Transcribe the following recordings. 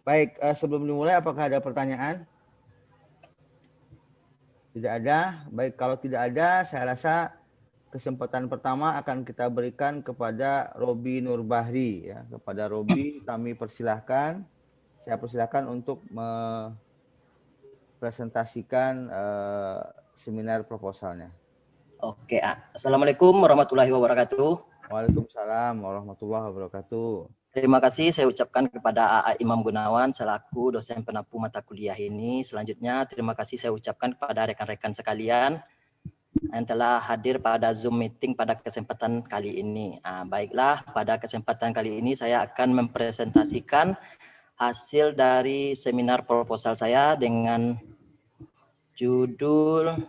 Baik, sebelum dimulai apakah ada pertanyaan? Tidak ada. Baik, kalau tidak ada, saya rasa kesempatan pertama akan kita berikan kepada Robi Nurbahri ya. Kepada Robi kami persilahkan, saya persilahkan untuk mempresentasikan seminar proposalnya. Oke, Assalamualaikum warahmatullahi wabarakatuh. Waalaikumsalam warahmatullahi wabarakatuh. Terima kasih saya ucapkan kepada AA Imam Gunawan selaku dosen penampu mata kuliah ini. Selanjutnya terima kasih saya ucapkan kepada rekan-rekan sekalian yang telah hadir pada Zoom meeting pada kesempatan kali ini. Baiklah, pada kesempatan kali ini saya akan mempresentasikan hasil dari seminar proposal saya dengan judul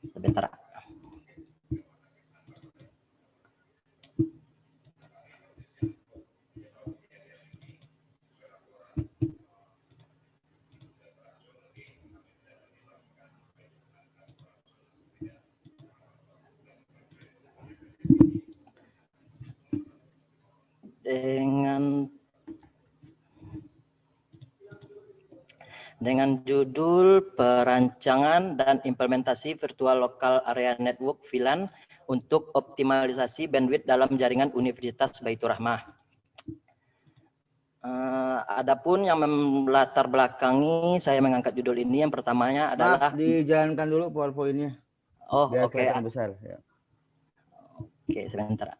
sebentar. Dengan judul Perancangan dan Implementasi Virtual Local Area Network VLAN untuk Optimalisasi Bandwidth dalam Jaringan Universitas Baitur Rahmah. Adapun yang melatar belakangi saya mengangkat judul ini, yang pertamanya adalah... Maaf, dijalankan dulu PowerPoint-nya. Oh, biar oke. kelihatan besar. Ya. Oke, sebentar.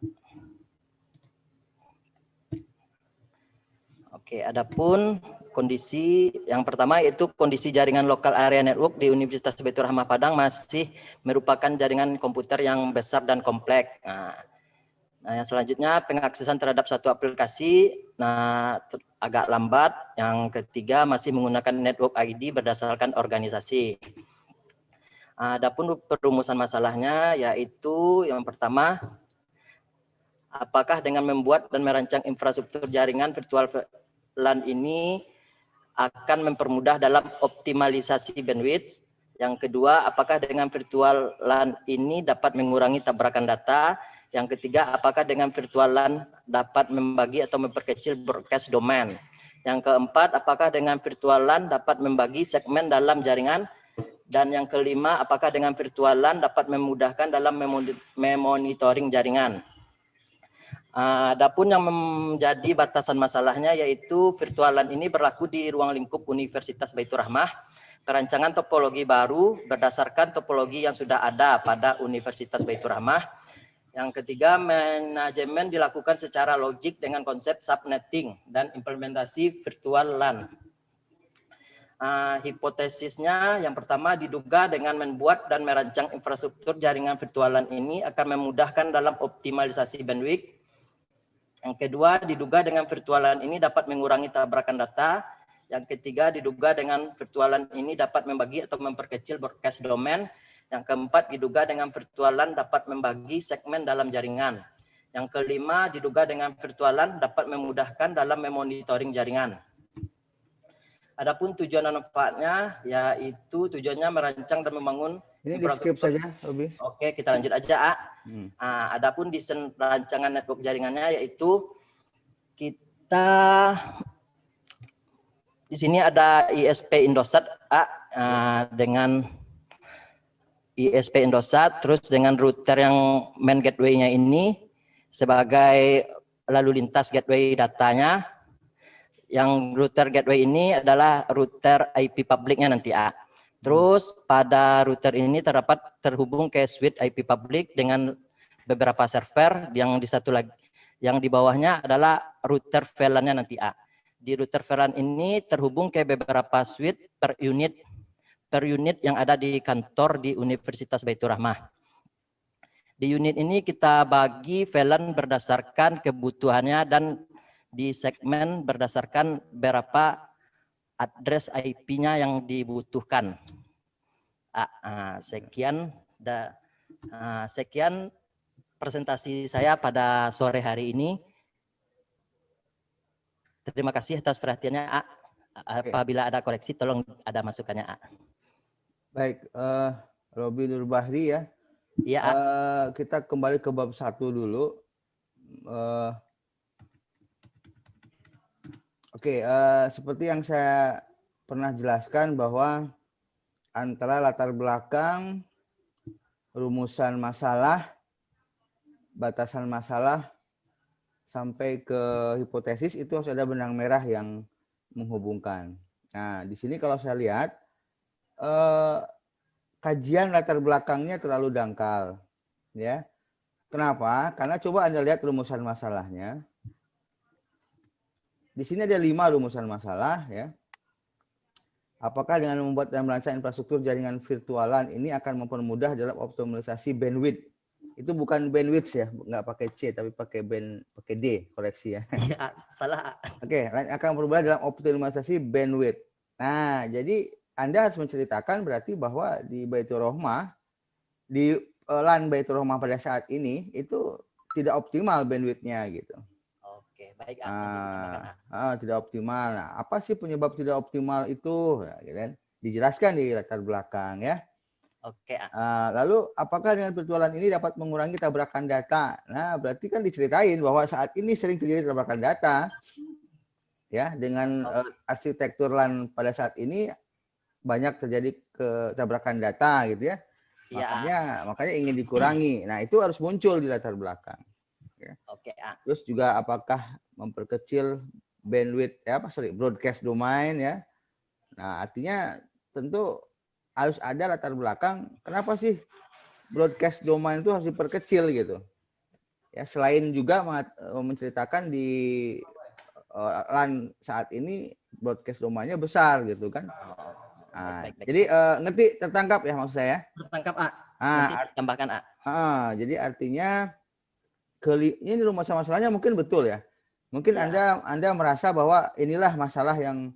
Oke, adapun kondisi yang pertama yaitu kondisi jaringan lokal area network di Universitas Baitur Rahmah Padang masih merupakan jaringan komputer yang besar dan kompleks. Nah, yang selanjutnya pengaksesan terhadap satu aplikasi agak lambat. Yang ketiga masih menggunakan network ID berdasarkan organisasi. Adapun perumusan masalahnya yaitu yang pertama, apakah dengan membuat dan merancang infrastruktur jaringan virtual LAN ini akan mempermudah dalam optimalisasi bandwidth. Yang kedua, apakah dengan virtual LAN ini dapat mengurangi tabrakan data. Yang ketiga, apakah dengan virtual LAN dapat membagi atau memperkecil broadcast domain. Yang keempat, apakah dengan virtual LAN dapat membagi segmen dalam jaringan. Dan yang kelima, apakah dengan virtual LAN dapat memudahkan dalam memonitoring jaringan. Adapun yang menjadi batasan masalahnya yaitu virtual LAN ini berlaku di ruang lingkup Universitas Baitur Rahmah. Perancangan topologi baru berdasarkan topologi yang sudah ada pada Universitas Baitur Rahmah. Yang ketiga, manajemen dilakukan secara logik dengan konsep subnetting dan implementasi virtual LAN. Hipotesisnya yang pertama, diduga dengan membuat dan merancang infrastruktur jaringan virtual LAN ini akan memudahkan dalam optimalisasi bandwidth. Yang kedua, diduga dengan virtual LAN ini dapat mengurangi tabrakan data. Yang ketiga, diduga dengan virtual LAN ini dapat membagi atau memperkecil broadcast domain. Yang keempat, diduga dengan virtual LAN dapat membagi segmen dalam jaringan. Yang kelima, diduga dengan virtual LAN dapat memudahkan dalam memonitoring jaringan. Adapun tujuan dan manfaatnya, yaitu tujuannya merancang dan membangun. Ini di skip saja, Robi. Oke, kita lanjut aja. Adapun desain rancangan network jaringannya yaitu kita di sini ada ISP Indosat dengan ISP Indosat, terus dengan router yang main gateway-nya ini sebagai lalu lintas gateway datanya. Yang router gateway ini adalah router IP publiknya nanti Terus pada router ini terhubung ke switch IP public dengan beberapa server. Yang di satu lagi, yang di bawahnya adalah router VLAN-nya nanti Di router VLAN ini terhubung ke beberapa switch per unit yang ada di kantor di Universitas Baitur Rahmah. Di unit ini kita bagi VLAN berdasarkan kebutuhannya dan di segmen berdasarkan berapa address IP-nya yang dibutuhkan. Sekian presentasi saya pada sore hari ini. Terima kasih atas perhatiannya. Apabila ada koreksi, tolong ada masukannya. Baik, Robi Nurbahri ya. Iya. Kita kembali ke bab 1 dulu. Oke, seperti yang saya pernah jelaskan bahwa antara latar belakang, rumusan masalah, batasan masalah, sampai ke hipotesis itu harus ada benang merah yang menghubungkan. Nah, di sini kalau saya lihat kajian latar belakangnya terlalu dangkal, ya. Kenapa? Karena coba Anda lihat rumusan masalahnya. Di sini ada 5 rumusan masalah, ya. Apakah dengan membuat dan merancang infrastruktur jaringan virtualan ini akan mempermudah dalam optimalisasi bandwidth? Itu bukan bandwidth ya, nggak pakai C tapi pakai D, koreksi ya. Iya, salah. Oke, akan berubah dalam optimalisasi bandwidth. Nah, jadi Anda harus menceritakan berarti bahwa di Baitur Rohmah, di LAN Baitur Rohmah pada saat ini itu tidak optimal bandwidth-nya gitu. Oke, baik, nanti ditambahkan. Tidak optimal. Nah, apa sih penyebab tidak optimal itu? Ya, gitu kan? Dijelaskan di latar belakang ya. Oke. Lalu apakah dengan virtualan ini dapat mengurangi tabrakan data? Nah, berarti kan diceritain bahwa saat ini sering terjadi tabrakan data. Ya, dengan arsitektur LAN pada saat ini banyak terjadi tabrakan data gitu ya. Makanya ingin dikurangi. Nah, itu harus muncul di latar belakang. Ya. Oke. Terus juga apakah memperkecil bandwidth broadcast domain ya. Nah, artinya tentu harus ada latar belakang kenapa sih broadcast domain itu harus diperkecil gitu. Ya, selain juga menceritakan di LAN saat ini broadcast domainnya besar gitu kan. Nah, jadi ngerti, tertangkap ya maksud saya? Tertangkap, nanti tambahkan, jadi artinya ini rumah masalahnya mungkin betul ya. Mungkin ya. Anda merasa bahwa inilah masalah yang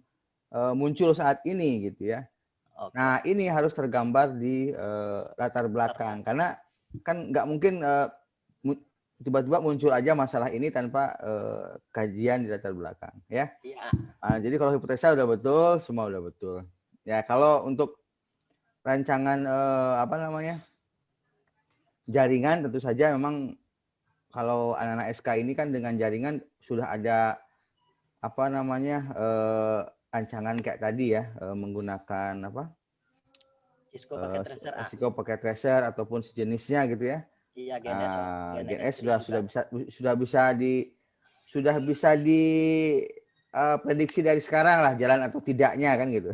muncul saat ini gitu ya. Oke. Nah, ini harus tergambar di latar belakang karena kan nggak mungkin tiba-tiba muncul aja masalah ini tanpa kajian di latar belakang ya. Iya. Jadi kalau hipotesa udah betul, semua udah betul. Ya, kalau untuk rancangan jaringan tentu saja memang kalau anak-anak SK ini kan dengan jaringan sudah ada rancangan kayak tadi ya, menggunakan Cisco pakai tracer ataupun sejenisnya gitu ya. Iya, GNS. GNS sudah bisa diprediksi dari sekarang lah jalan atau tidaknya kan gitu.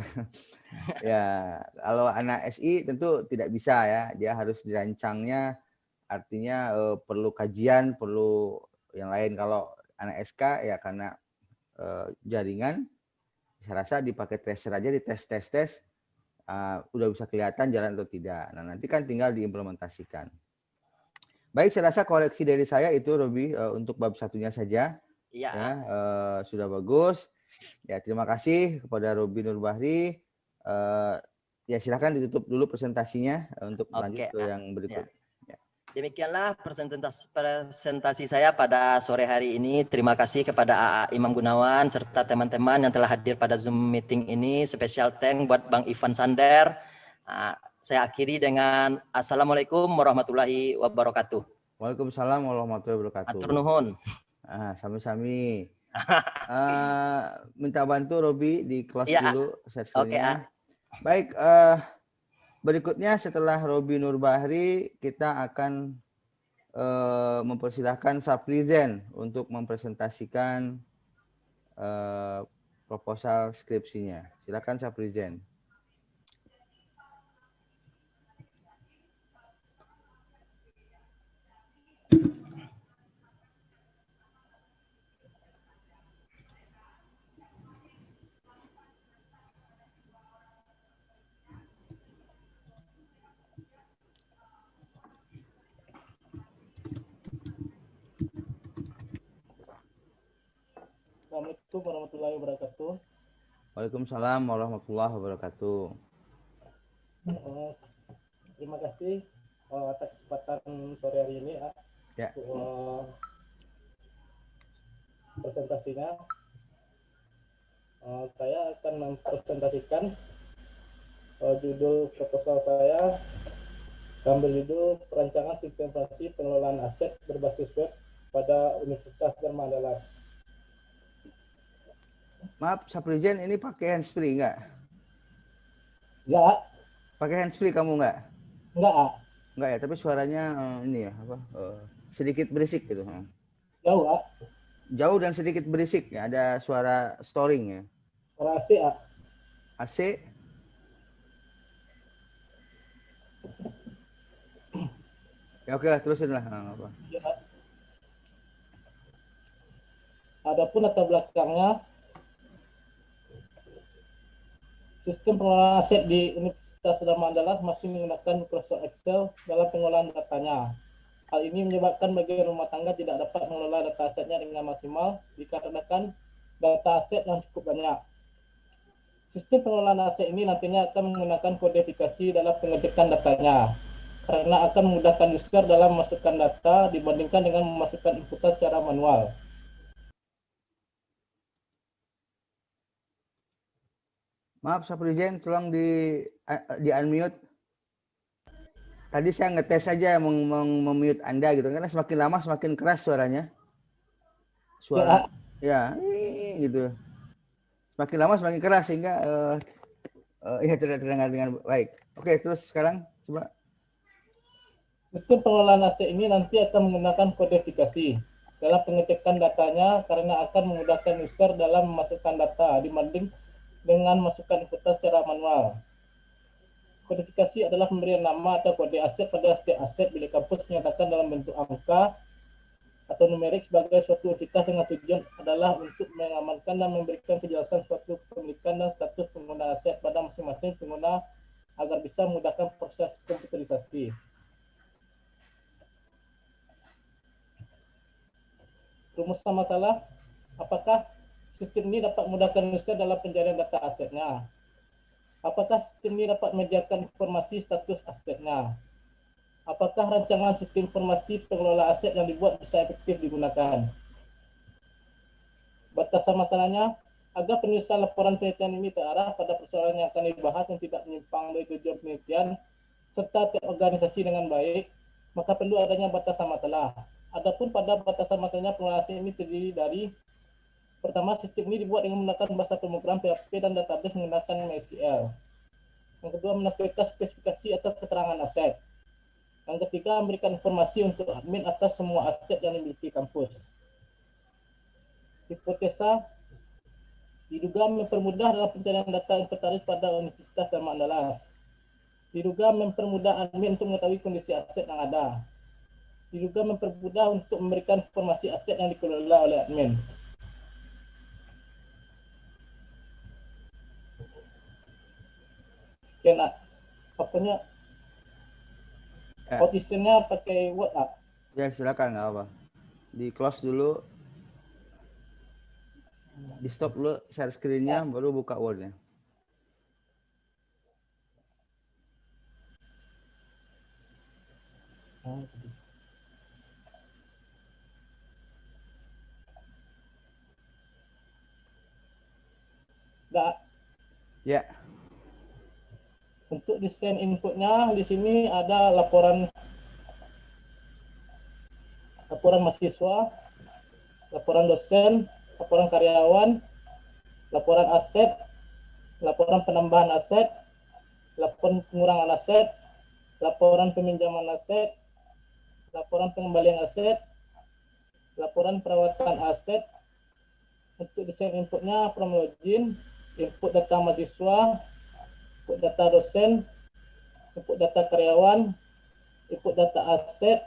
Ya, kalau anak SI tentu tidak bisa ya, dia harus dirancangnya, artinya perlu kajian, perlu yang lain. Kalau anak SK ya karena jaringan, saya rasa dipakai tracer aja, di tes udah bisa kelihatan jalan atau tidak. Nah, nanti kan tinggal diimplementasikan. Baik, saya rasa koreksi dari saya itu Robi untuk bab satunya saja. Iya. Ya, sudah bagus. Ya, terima kasih kepada Robi Nurbahri. Ya, silakan ditutup dulu presentasinya untuk lanjut ke yang berikut. Ya. Demikianlah presentasi saya pada sore hari ini. Terima kasih kepada AA Imam Gunawan serta teman-teman yang telah hadir pada Zoom meeting ini. Special thank buat Bang Ivan Sander. Saya akhiri dengan Assalamualaikum warahmatullahi wabarakatuh. Waalaikumsalam warahmatullahi wabarakatuh. Atur nuhun. Sami-sami. Minta bantu Robi di close dulu sesinya. Baik, berikutnya setelah Robi Nurbahri kita akan mempersilahkan Saprizen untuk mempresentasikan proposal skripsinya. Silakan Saprizen. Assalamualaikum warahmatullahi wabarakatuh. Waalaikumsalam warahmatullahi wabarakatuh. Terima kasih atas kesempatan sore hari ini ya. Presentasinya. Saya akan mempresentasikan judul proposal saya ambil judul perancangan sistemasi pengelolaan aset berbasis web pada Universitas Dharma Adalas. Maaf, Saprijen, ini pakai handsfree enggak? Enggak, Pakai handsfree kamu enggak? enggak, ah. Enggak ya, tapi suaranya ini ya apa? Sedikit berisik gitu. Jauh, ah. Jauh dan sedikit berisik ya, ada suara storing ya. Suara AC, ah. AC. Ya oke lah, terusin lah. Nggak apa. Ya. Adapun latar belakangnya, sistem pengelolaan aset di Universitas Udayana Mandala masih menggunakan Microsoft Excel dalam pengolahan datanya. Hal ini menyebabkan bagian rumah tangga tidak dapat mengelola data asetnya dengan maksimal dikarenakan data aset yang cukup banyak. Sistem pengelolaan aset ini nantinya akan menggunakan kodifikasi dalam pengecekan datanya, karena akan memudahkan user dalam memasukkan data dibandingkan dengan memasukkan inputan secara manual. Maaf, Saprijen, tolong di unmute. Tadi saya ngetes saja mem-mute Anda gitu, karena semakin lama semakin keras suaranya. Suara ya, gitu. Semakin lama semakin keras sehingga ya tidak terdengar dengan baik. Oke, terus sekarang coba. Sistem pengelolaan aset ini nanti akan menggunakan kodifikasi dalam pengecekan datanya karena akan memudahkan user dalam memasukkan data dibanding dengan masukkan inputan secara manual. Kodifikasi adalah pemberian nama atau kode aset pada setiap aset bila kampus menyatakan dalam bentuk angka atau numerik sebagai suatu entitas dengan tujuan adalah untuk mengamankan dan memberikan kejelasan suatu kepemilikan dan status pengguna aset pada masing-masing pengguna agar bisa memudahkan proses komputerisasi. Rumusan masalah, apakah sistem ini dapat memudahkan user dalam pencarian data asetnya? Apakah sistem ini dapat menyediakan informasi status asetnya? Apakah rancangan sistem informasi pengelola aset yang dibuat bisa efektif digunakan? Batasan masalahnya, agar penyelesaian laporan penelitian ini terarah pada persoalan yang akan dibahas yang tidak menyimpang dari tujuan penelitian serta terorganisasi dengan baik, maka perlu adanya batasan masalah. Adapun pada batasan masalahnya, pengelola aset ini terdiri dari: pertama, sistem ini dibuat dengan menggunakan bahasa pemrograman PHP dan database menggunakan MySQL. Yang kedua, menampilkan spesifikasi atau keterangan aset. Yang ketiga, memberikan informasi untuk admin atas semua aset yang dimiliki kampus. Hipotesa, diduga mempermudah dalam pencarian data inventaris pada Universitas Udayana Mandala. Diduga mempermudah admin untuk mengetahui kondisi aset yang ada. Diduga mempermudah untuk memberikan informasi aset yang dikelola oleh admin. Sekian, apanya posisinya pakai Word, Ya silakan, nggak apa. Di close dulu, di stop dulu share screen-nya, baru buka Word-nya. Nah, Ya. untuk desain inputnya di sini ada laporan mahasiswa, laporan dosen, laporan karyawan, laporan aset, laporan penambahan aset, laporan pengurangan aset, laporan peminjaman aset, laporan pengembalian aset, laporan perawatan aset. Untuk desain inputnya, from login, input data mahasiswa, input data dosen, input data karyawan, input data aset,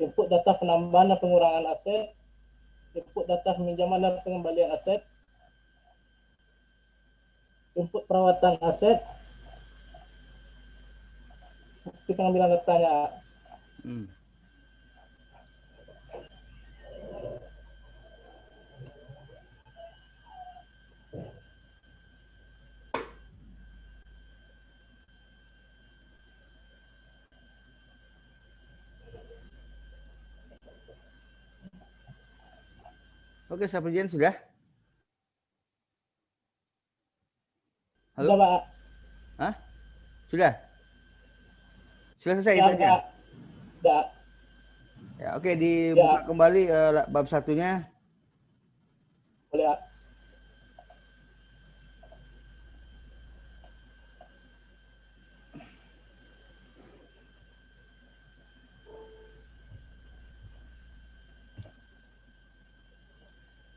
input data penambahan dan pengurangan aset, input data peminjaman dan pengembalian aset, input perawatan aset, bukti pengambilan datanya. Oke, Saprijen sudah? Halo? Sudah, Pak. Hah? Sudah? Sudah selesai Ya, itu aja? Sudah. Ya, oke, dibuka kembali bab satunya. Boleh, Pak.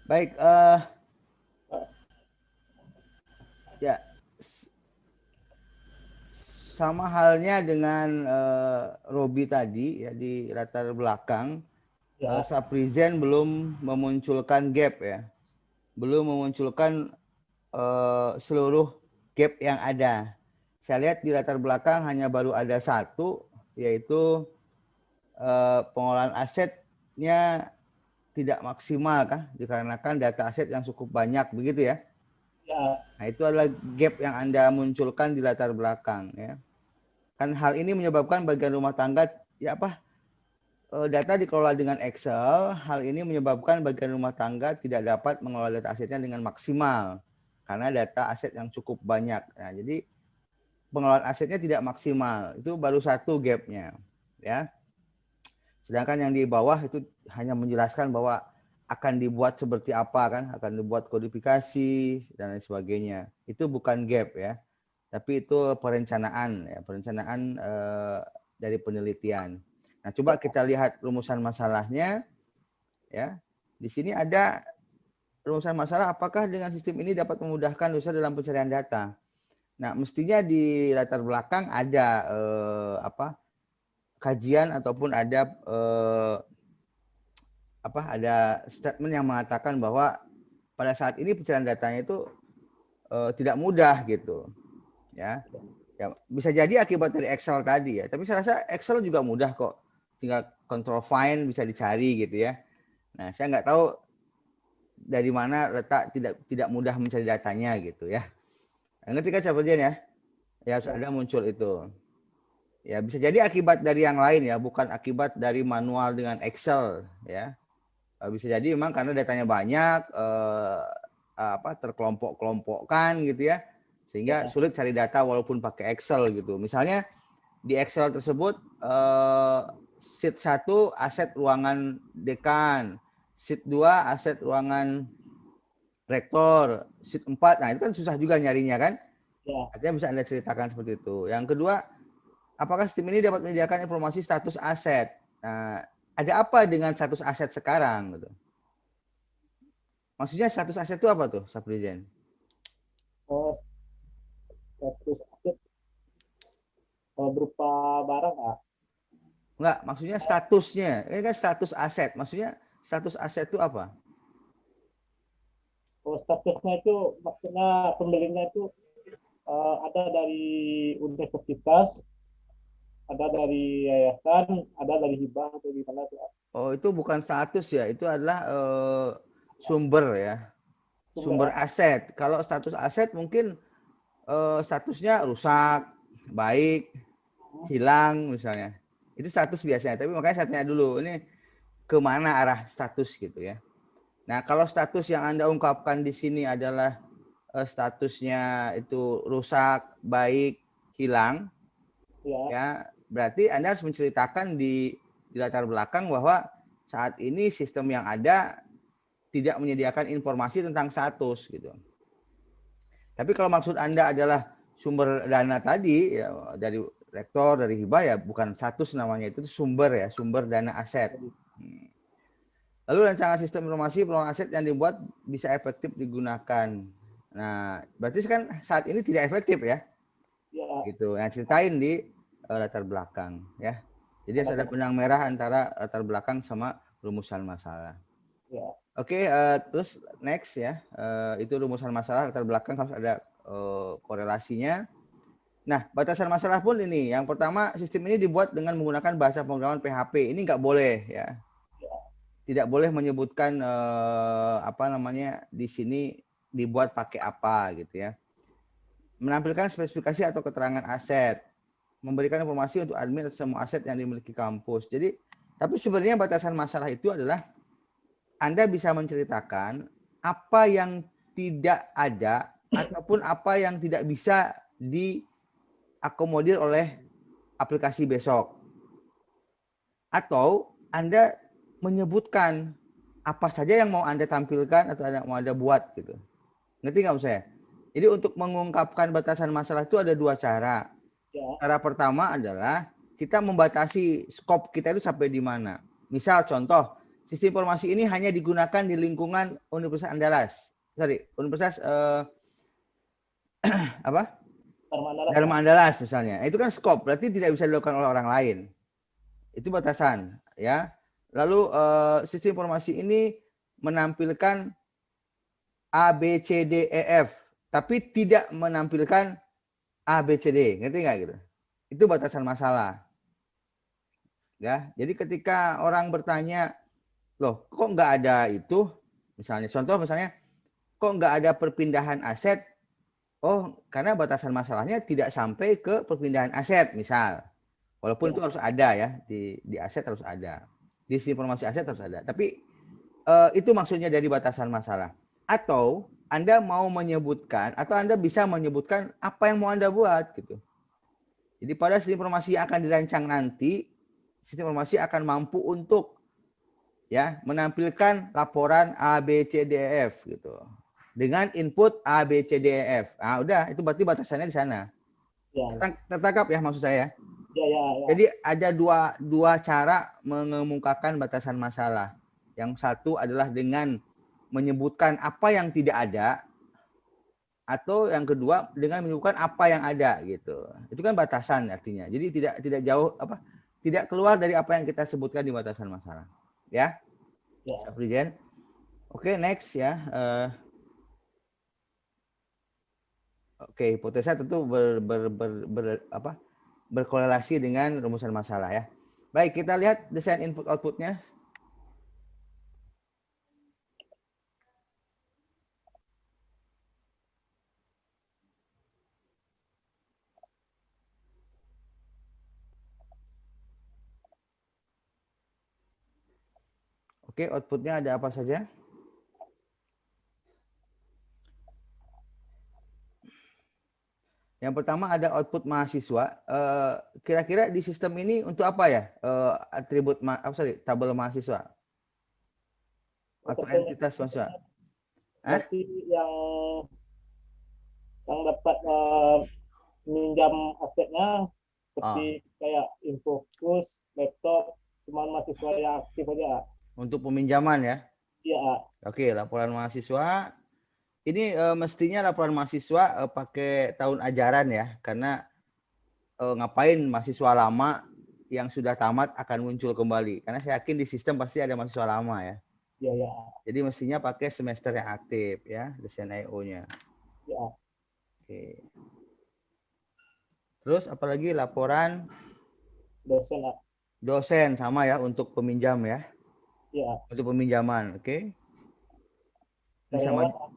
Baik, ya sama halnya dengan Robi tadi ya di latar belakang, Ya, Saprizen belum memunculkan gap ya, belum memunculkan seluruh gap yang ada. Saya lihat di latar belakang hanya baru ada satu, yaitu pengolahan asetnya tidak maksimal kan, dikarenakan data aset yang cukup banyak begitu ya. ya, Nah itu adalah gap yang Anda munculkan di latar belakang ya. Kan hal ini menyebabkan bagian rumah tangga ya apa, data dikelola dengan Excel. Hal ini menyebabkan bagian rumah tangga tidak dapat mengelola data asetnya dengan maksimal karena data aset yang cukup banyak. Nah, jadi pengelolaan asetnya tidak maksimal. Itu baru satu gapnya, ya. Sedangkan yang di bawah itu hanya menjelaskan bahwa akan dibuat seperti apa kan, akan dibuat kodifikasi dan lain sebagainya. Itu bukan gap ya, tapi itu perencanaan ya, perencanaan dari penelitian. Nah, coba kita lihat rumusan masalahnya ya. Di sini ada rumusan masalah, apakah dengan sistem ini dapat memudahkan user dalam pencarian data. Nah, mestinya di latar belakang ada kajian ataupun ada ada statement yang mengatakan bahwa pada saat ini pencarian datanya itu tidak mudah gitu. Ya. Ya, bisa jadi akibat dari Excel tadi ya. Tapi saya rasa Excel juga mudah kok. Tinggal control find bisa dicari gitu ya. Nah, saya nggak tahu dari mana letak tidak mudah mencari datanya gitu ya. Ngerti kan siapa ya? Ya harus ada muncul itu. Ya bisa jadi akibat dari yang lain ya, bukan akibat dari manual dengan Excel ya. Bisa jadi memang karena datanya banyak, terkelompok-kelompokkan gitu ya, sehingga sulit cari data walaupun pakai Excel gitu. Misalnya di Excel tersebut sheet 1 aset ruangan dekan, sheet 2 aset ruangan rektor, sheet 4, nah itu kan susah juga nyarinya kan. Artinya bisa Anda ceritakan seperti itu. Yang kedua, apakah sistem ini dapat menyediakan informasi status aset? Nah, ada apa dengan status aset sekarang? Gitu. Maksudnya status aset itu apa tuh, Saprizen? oh, status aset berupa barang ah. Enggak, maksudnya statusnya. Ini kan status aset. Maksudnya status aset itu apa? Oh, statusnya itu maksudnya pembelinya itu ada dari universitas, ada dari yayasan, ada dari hibah atau gimana tuh? Oh, itu bukan status ya. Itu adalah sumber ya. Sumber aset. Kalau status aset mungkin statusnya rusak, baik, hilang misalnya. Itu status biasanya. Tapi makanya saya tanya dulu, ini kemana arah status gitu ya. Nah, kalau status yang Anda ungkapkan di sini adalah statusnya itu rusak, baik, hilang, ya berarti Anda harus menceritakan di latar belakang bahwa saat ini sistem yang ada tidak menyediakan informasi tentang status gitu. Tapi kalau maksud Anda adalah sumber dana tadi ya, dari rektor, dari hibah ya bukan status namanya, itu sumber ya, sumber dana aset. Lalu rancangan sistem informasi pengelolaan aset yang dibuat bisa efektif digunakan. Nah, berarti kan saat ini tidak efektif ya? Gitu. Yang ceritain di latar belakang ya. Jadi harus ada benang merah antara latar belakang sama rumusan masalah. Oke, terus next ya. Itu rumusan masalah, latar belakang harus ada korelasinya. Nah, batasan masalah pun ini. Yang pertama, sistem ini dibuat dengan menggunakan bahasa pemrograman PHP. Ini nggak boleh ya. Tidak boleh menyebutkan di sini dibuat pakai apa gitu ya. Menampilkan spesifikasi atau keterangan aset, memberikan informasi untuk admin semua aset yang dimiliki kampus. Jadi, tapi sebenarnya batasan masalah itu adalah Anda bisa menceritakan apa yang tidak ada ataupun apa yang tidak bisa diakomodir oleh aplikasi besok. Atau Anda menyebutkan apa saja yang mau Anda tampilkan atau mau Anda buat gitu. Ngerti nggak saya? Jadi untuk mengungkapkan batasan masalah itu ada dua cara. Cara pertama adalah kita membatasi skop kita itu sampai di mana. Misal contoh, sistem informasi ini hanya digunakan di lingkungan Universitas Andalas. Universitas apa? Dharma Andalas misalnya. Itu kan scope, berarti tidak bisa dilakukan oleh orang lain. Itu batasan, ya. Lalu sistem informasi ini menampilkan A, B, C, D, E, F, tapi tidak menampilkan A, B, C, D. Ngerti nggak gitu? Itu batasan masalah. Ya, jadi ketika orang bertanya, loh, kok nggak ada itu? Misalnya, contoh misalnya, kok nggak ada perpindahan aset? Oh, karena batasan masalahnya tidak sampai ke perpindahan aset, misal. Walaupun itu harus ada ya, di aset harus ada. Di informasi aset harus ada. Tapi itu maksudnya dari batasan masalah. Atau Anda mau menyebutkan, atau Anda bisa menyebutkan apa yang mau Anda buat gitu. Jadi pada sistem informasi yang akan dirancang nanti, sistem informasi akan mampu untuk ya menampilkan laporan A, B, C, D, E, F gitu. Dengan input A, B, C, D, E, F. Ah, udah, itu berarti batasannya di sana. Ya. Tertangkap ya maksud saya? Ya. Jadi ada dua cara mengemukakan batasan masalah. Yang satu adalah dengan menyebutkan apa yang tidak ada, atau yang kedua dengan menyebutkan apa yang ada gitu. Itu kan batasan artinya. Jadi tidak jauh apa, tidak keluar dari apa yang kita sebutkan di batasan masalah. Ya. Ya. Oke, next ya. Oke, hipotesa tentu berkorelasi dengan rumusan masalah ya. Baik, kita lihat desain input outputnya. Oke, outputnya ada apa saja? Yang pertama ada output mahasiswa. Kira-kira di sistem ini untuk apa ya? Atribut tabel mahasiswa atau entitas mahasiswa? Berarti yang dapat minjam asetnya seperti kayak Infocus, laptop, cuma mahasiswa yang aktif aja. Untuk peminjaman ya? Iya. Oke, laporan mahasiswa. Ini mestinya laporan mahasiswa pakai tahun ajaran ya, karena ngapain mahasiswa lama yang sudah tamat akan muncul kembali. Karena saya yakin di sistem pasti ada mahasiswa lama ya. Iya. Jadi mestinya pakai semester yang aktif ya, desain IO-nya. Iya. Oke. Terus apalagi laporan dosen. Dosen sama ya untuk peminjam ya. Iya. Untuk peminjaman, oke.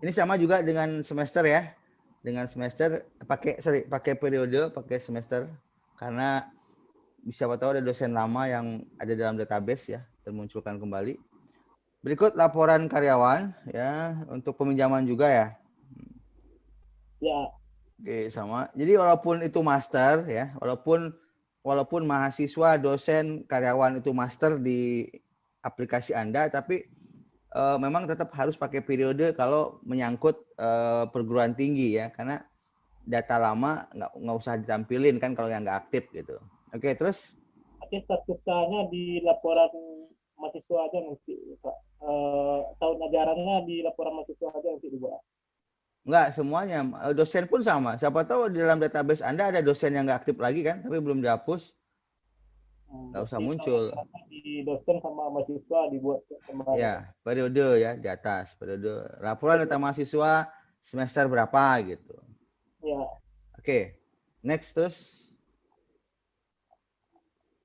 Ini sama juga dengan semester ya. Dengan semester pakai periode, pakai semester, karena siapa tahu ada dosen lama yang ada dalam database ya, termunculkan kembali. Berikut laporan karyawan ya, untuk peminjaman juga ya. Ya. Oke, sama. Jadi walaupun itu master ya, walaupun mahasiswa, dosen, karyawan itu master di aplikasi Anda, tapi memang tetap harus pakai periode kalau menyangkut perguruan tinggi ya, karena data lama nggak usah ditampilin kan kalau yang nggak aktif gitu. Oke, terus? Tapi statusnya di laporan mahasiswa aja nanti, Pak. Tahun ajarannya di laporan mahasiswa aja nanti dibuat. Enggak, semuanya. Dosen pun sama. Siapa tahu di dalam database Anda ada dosen yang nggak aktif lagi kan, tapi belum dihapus. Nggak usah muncul. Di dosen sama mahasiswa dibuat kemarin. Ya, periode ya di atas, periode. Laporan data mahasiswa semester berapa gitu. Ya. Oke, next terus.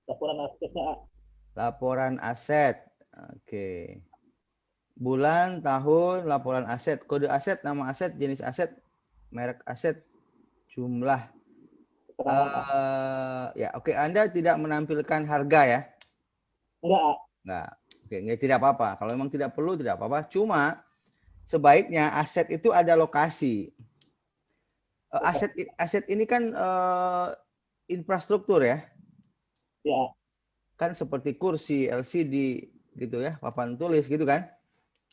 Laporan asetnya. Laporan aset. Oke. Bulan, tahun, laporan aset, kode aset, nama aset, jenis aset, merek aset, jumlah. Ya, oke. Anda tidak menampilkan harga ya? Enggak. Oke, tidak apa-apa. Kalau memang tidak perlu, tidak apa-apa. Cuma sebaiknya aset itu ada lokasi. Aset ini kan infrastruktur ya? Ya. Kan seperti kursi, LCD gitu ya, papan tulis gitu kan?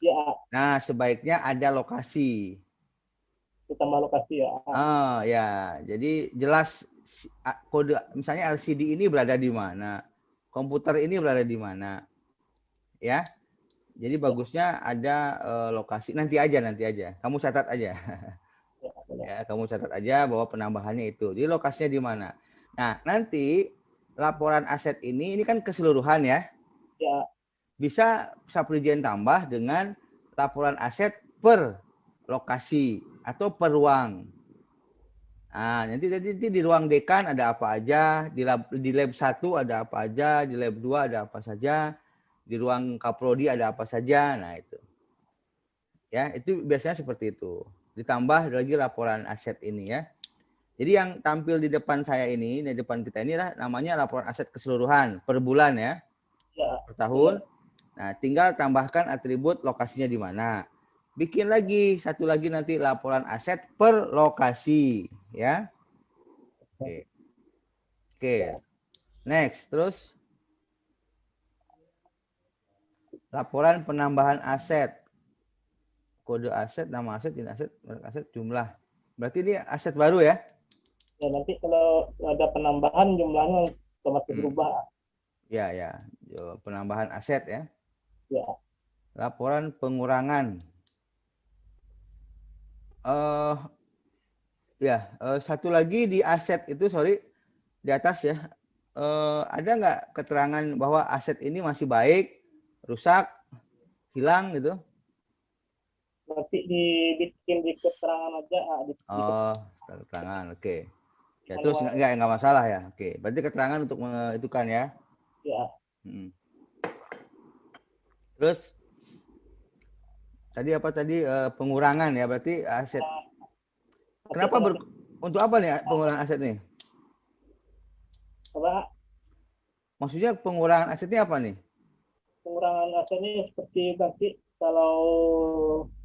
Ya. Nah, sebaiknya ada lokasi. Tambah lokasi ya. Oh ya, jadi jelas kode, misalnya LCD ini berada di mana, komputer ini berada di mana, ya. Jadi bagusnya ada lokasi nanti aja. Kamu catat aja. Ya, boleh. Ya, kamu catat aja bahwa penambahannya itu. Jadi lokasinya di mana? Nah, nanti laporan aset ini kan keseluruhan ya. Ya, Bisa Saprijen tambah dengan laporan aset per lokasi atau per ruang. Nah, nanti di ruang dekan ada apa aja, di lab 1 ada apa aja, di lab 2 ada apa saja, di ruang kaprodi ada apa saja. Nah, itu. Ya, itu biasanya seperti itu. Ditambah lagi laporan aset ini ya. Jadi yang tampil di depan saya ini, di depan kita ini lah namanya laporan aset keseluruhan per bulan ya, ya, per tahun. Nah, tinggal tambahkan atribut lokasinya di mana. Bikin lagi satu lagi nanti laporan aset per lokasi ya. Oke. Oke. Next, terus laporan penambahan aset. Kode aset, nama aset, jenis aset, merek aset, jumlah. Berarti ini aset baru ya? ya, nanti kalau ada penambahan jumlahnya otomatis berubah. Ya, ya. Penambahan aset ya. Ya, Laporan pengurangan. Satu lagi di aset itu, sorry, di atas ya. Ada nggak keterangan bahwa aset ini masih baik, rusak, hilang gitu? nanti dibikin di keterangan aja. Oh, keterangan, oke. Ya terus Manual. nggak masalah ya, oke. Berarti keterangan untuk itu kan ya. Ya, Terus tadi apa tadi pengurangan ya, berarti aset. nanti Kenapa kalau untuk apa nih pengurangan aset nih? apa Maksudnya pengurangan asetnya apa nih? pengurangan asetnya seperti nanti kalau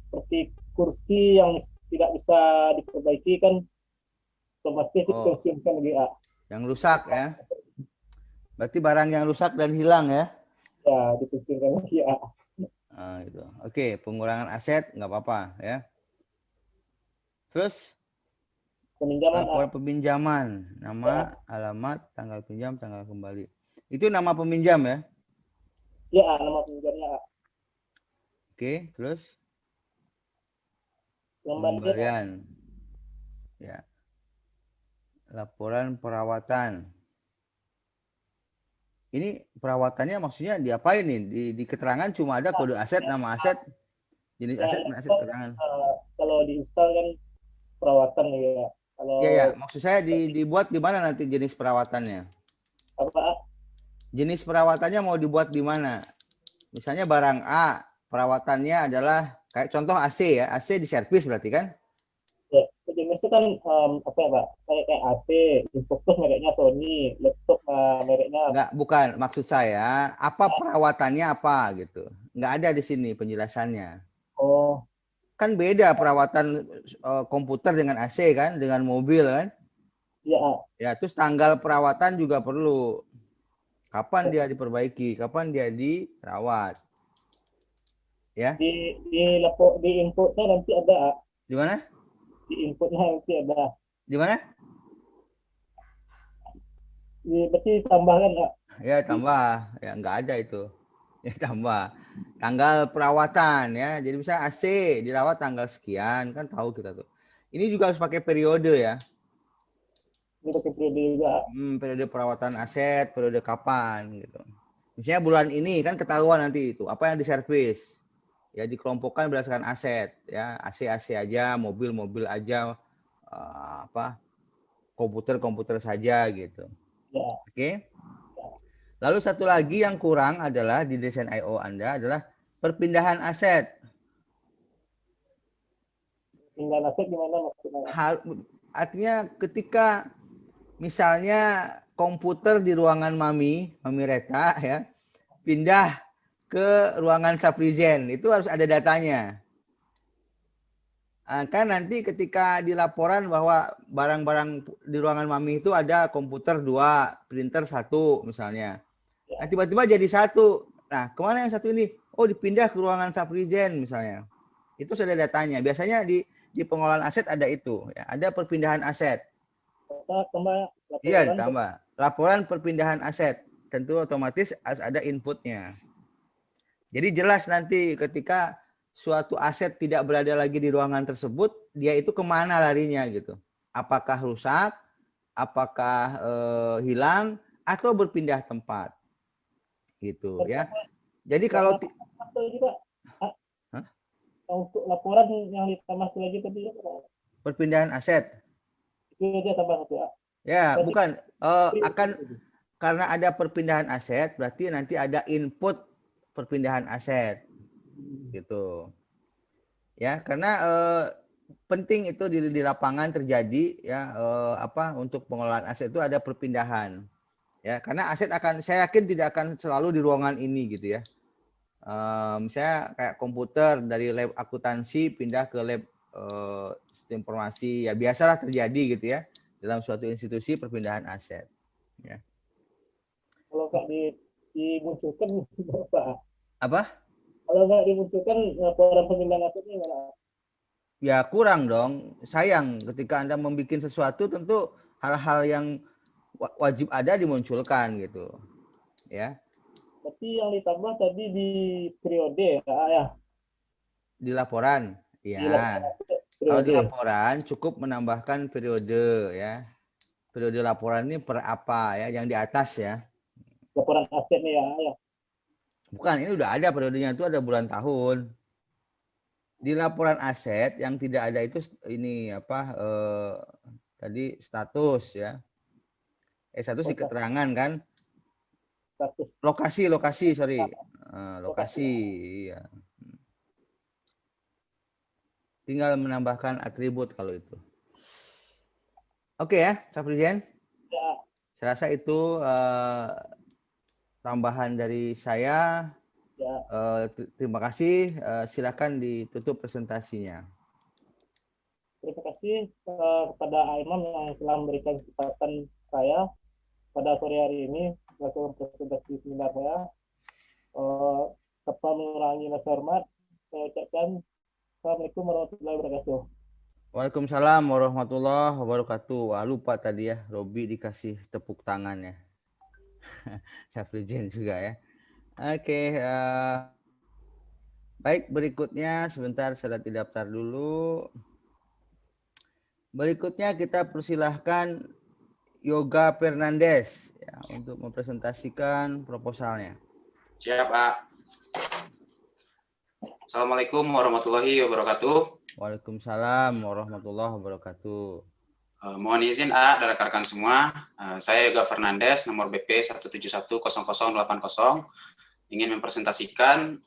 seperti kursi yang tidak bisa diperbaiki kan otomatis Oh, dipensiunkan lagi A. yang rusak ya. Berarti barang yang rusak dan hilang ya. Ya, dipensiunkan lagi A. Nah, gitu. Oke, pengurangan aset nggak apa-apa ya. Terus Peminjaman A. laporan peminjaman, nama, alamat, tanggal pinjam, tanggal kembali. Itu nama peminjam ya. Ya, A, nama peminjamnya A. Oke, terus Pengembalian A. pembelian. Ya. Laporan perawatan. Ini perawatannya maksudnya diapain nih? Di keterangan cuma ada kode aset, nama aset, jenis Ya, aset, aset laptop keterangan. kalau diinstal kan perawatan ya. Kalau Iya ya, maksud saya dibuat di mana nanti jenis perawatannya? apa A? Jenis perawatannya mau dibuat di mana? Misalnya barang A, perawatannya adalah kayak contoh AC ya, AC diservis berarti kan? Ya, jenis itu kan apa ya Pak? Kayak AC, infocus mereknya Sony, laptop mereknya Enggak, bukan. Maksud saya, apa perawatannya apa gitu. Enggak ada di sini penjelasannya. oh Kan beda perawatan komputer dengan AC kan, dengan mobil kan? ya A. Ya, terus tanggal perawatan juga perlu. Kapan dia diperbaiki, kapan dia dirawat. Ya, Di inputnya nanti ada A. di mana? Di inputnya nanti ada. Di mana? Berarti tambahkan A. Ya, tambah. Ya, enggak ada itu. Ya, tambah. Tanggal perawatan ya. Jadi bisa AC dirawat tanggal sekian, kan tahu kita tuh. Ini juga harus pakai periode ya. Ini pakai periode juga A. Periode perawatan aset, periode kapan gitu. Misalnya bulan ini kan ketahuan nanti itu apa yang diservis. Ya dikelompokkan berdasarkan aset ya, AC aja, mobil aja, komputer saja gitu. Ya. Oke. Lalu satu lagi yang kurang adalah di desain IO Anda adalah perpindahan aset. Tinggal aset gimana maksudnya? Artinya ketika misalnya komputer di ruangan Mami Reta ya, pindah ke ruangan Saprijen, itu harus ada datanya. Kan nanti ketika di laporan bahwa barang-barang di ruangan Mami itu ada komputer 2, printer 1 misalnya. Nah, tiba-tiba jadi 1. Nah, kemana yang satu ini? Oh, dipindah ke ruangan Saprijen misalnya. Itu sudah datanya. Biasanya di pengelolaan aset ada itu. Ya. Ada perpindahan aset. Iya, ditambah. Laporan perpindahan aset. Tentu otomatis harus ada inputnya. Jadi jelas nanti ketika suatu aset tidak berada lagi di ruangan tersebut, dia itu kemana larinya gitu. Apakah rusak, apakah hilang, atau berpindah tempat gitu ya. Jadi kalau Satu lagi Pak, Hah? untuk laporan yang ditambah satu lagi tadi perpindahan aset, itu aja tambah satu ya. ya Tadi bukan akan karena ada perpindahan aset, berarti nanti ada input perpindahan aset gitu. Ya, karena penting itu di lapangan terjadi ya untuk pengelolaan aset itu ada perpindahan. Ya, karena aset saya yakin tidak akan selalu di ruangan ini gitu ya. Misalnya kayak komputer dari lab akuntansi pindah ke lab sistem informasi, ya biasalah terjadi gitu ya dalam suatu institusi perpindahan aset. Ya. Kalau nggak dimunculkan Pak. Apa? Kalau nggak dimunculkan laporan pemindahan asetnya gimana? Ya kurang dong. Sayang ketika Anda membuat sesuatu tentu hal-hal yang wajib ada dimunculkan gitu. Ya. Tapi yang ditambah tadi di periode ya. Di laporan. Di Ya. Kalau di periode. laporan cukup menambahkan periode ya. Periode laporan ini per apa ya, yang di atas ya. Laporan aset nih ya. Bukan, ini udah ada periodenya, itu ada bulan tahun. Di laporan aset yang tidak ada itu ini tadi status ya. Status di keterangan kan. Status Lokasi, sorry. Lokasi, iya. Tinggal menambahkan atribut kalau itu. Oke ya, Saprizien. ya. Saya rasa itu tambahan dari saya. Ya. Terima kasih. Silakan ditutup presentasinya. Terima kasih kepada Imam yang telah memberikan kesempatan saya pada sore hari ini melakukan presentasi seminar saya. Tanpa mengurangi rasa hormat, saya ucapkan Assalamualaikum warahmatullahi wabarakatuh. Waalaikumsalam warahmatullahi wabarakatuh. Wah, lupa tadi ya, Robi dikasih tepuk tangannya. Syafrijen juga ya. Oke, baik, berikutnya sebentar saya daftar dulu. Berikutnya kita persilahkan Yoga Fernandes ya, untuk mempresentasikan proposalnya. Siap, Pak. Assalamualaikum warahmatullahi wabarakatuh. Waalaikumsalam warahmatullahi wabarakatuh. Mohon izin dan rekan-rekan semua, saya Yoga Fernandes, nomor BP 1710080, ingin mempresentasikan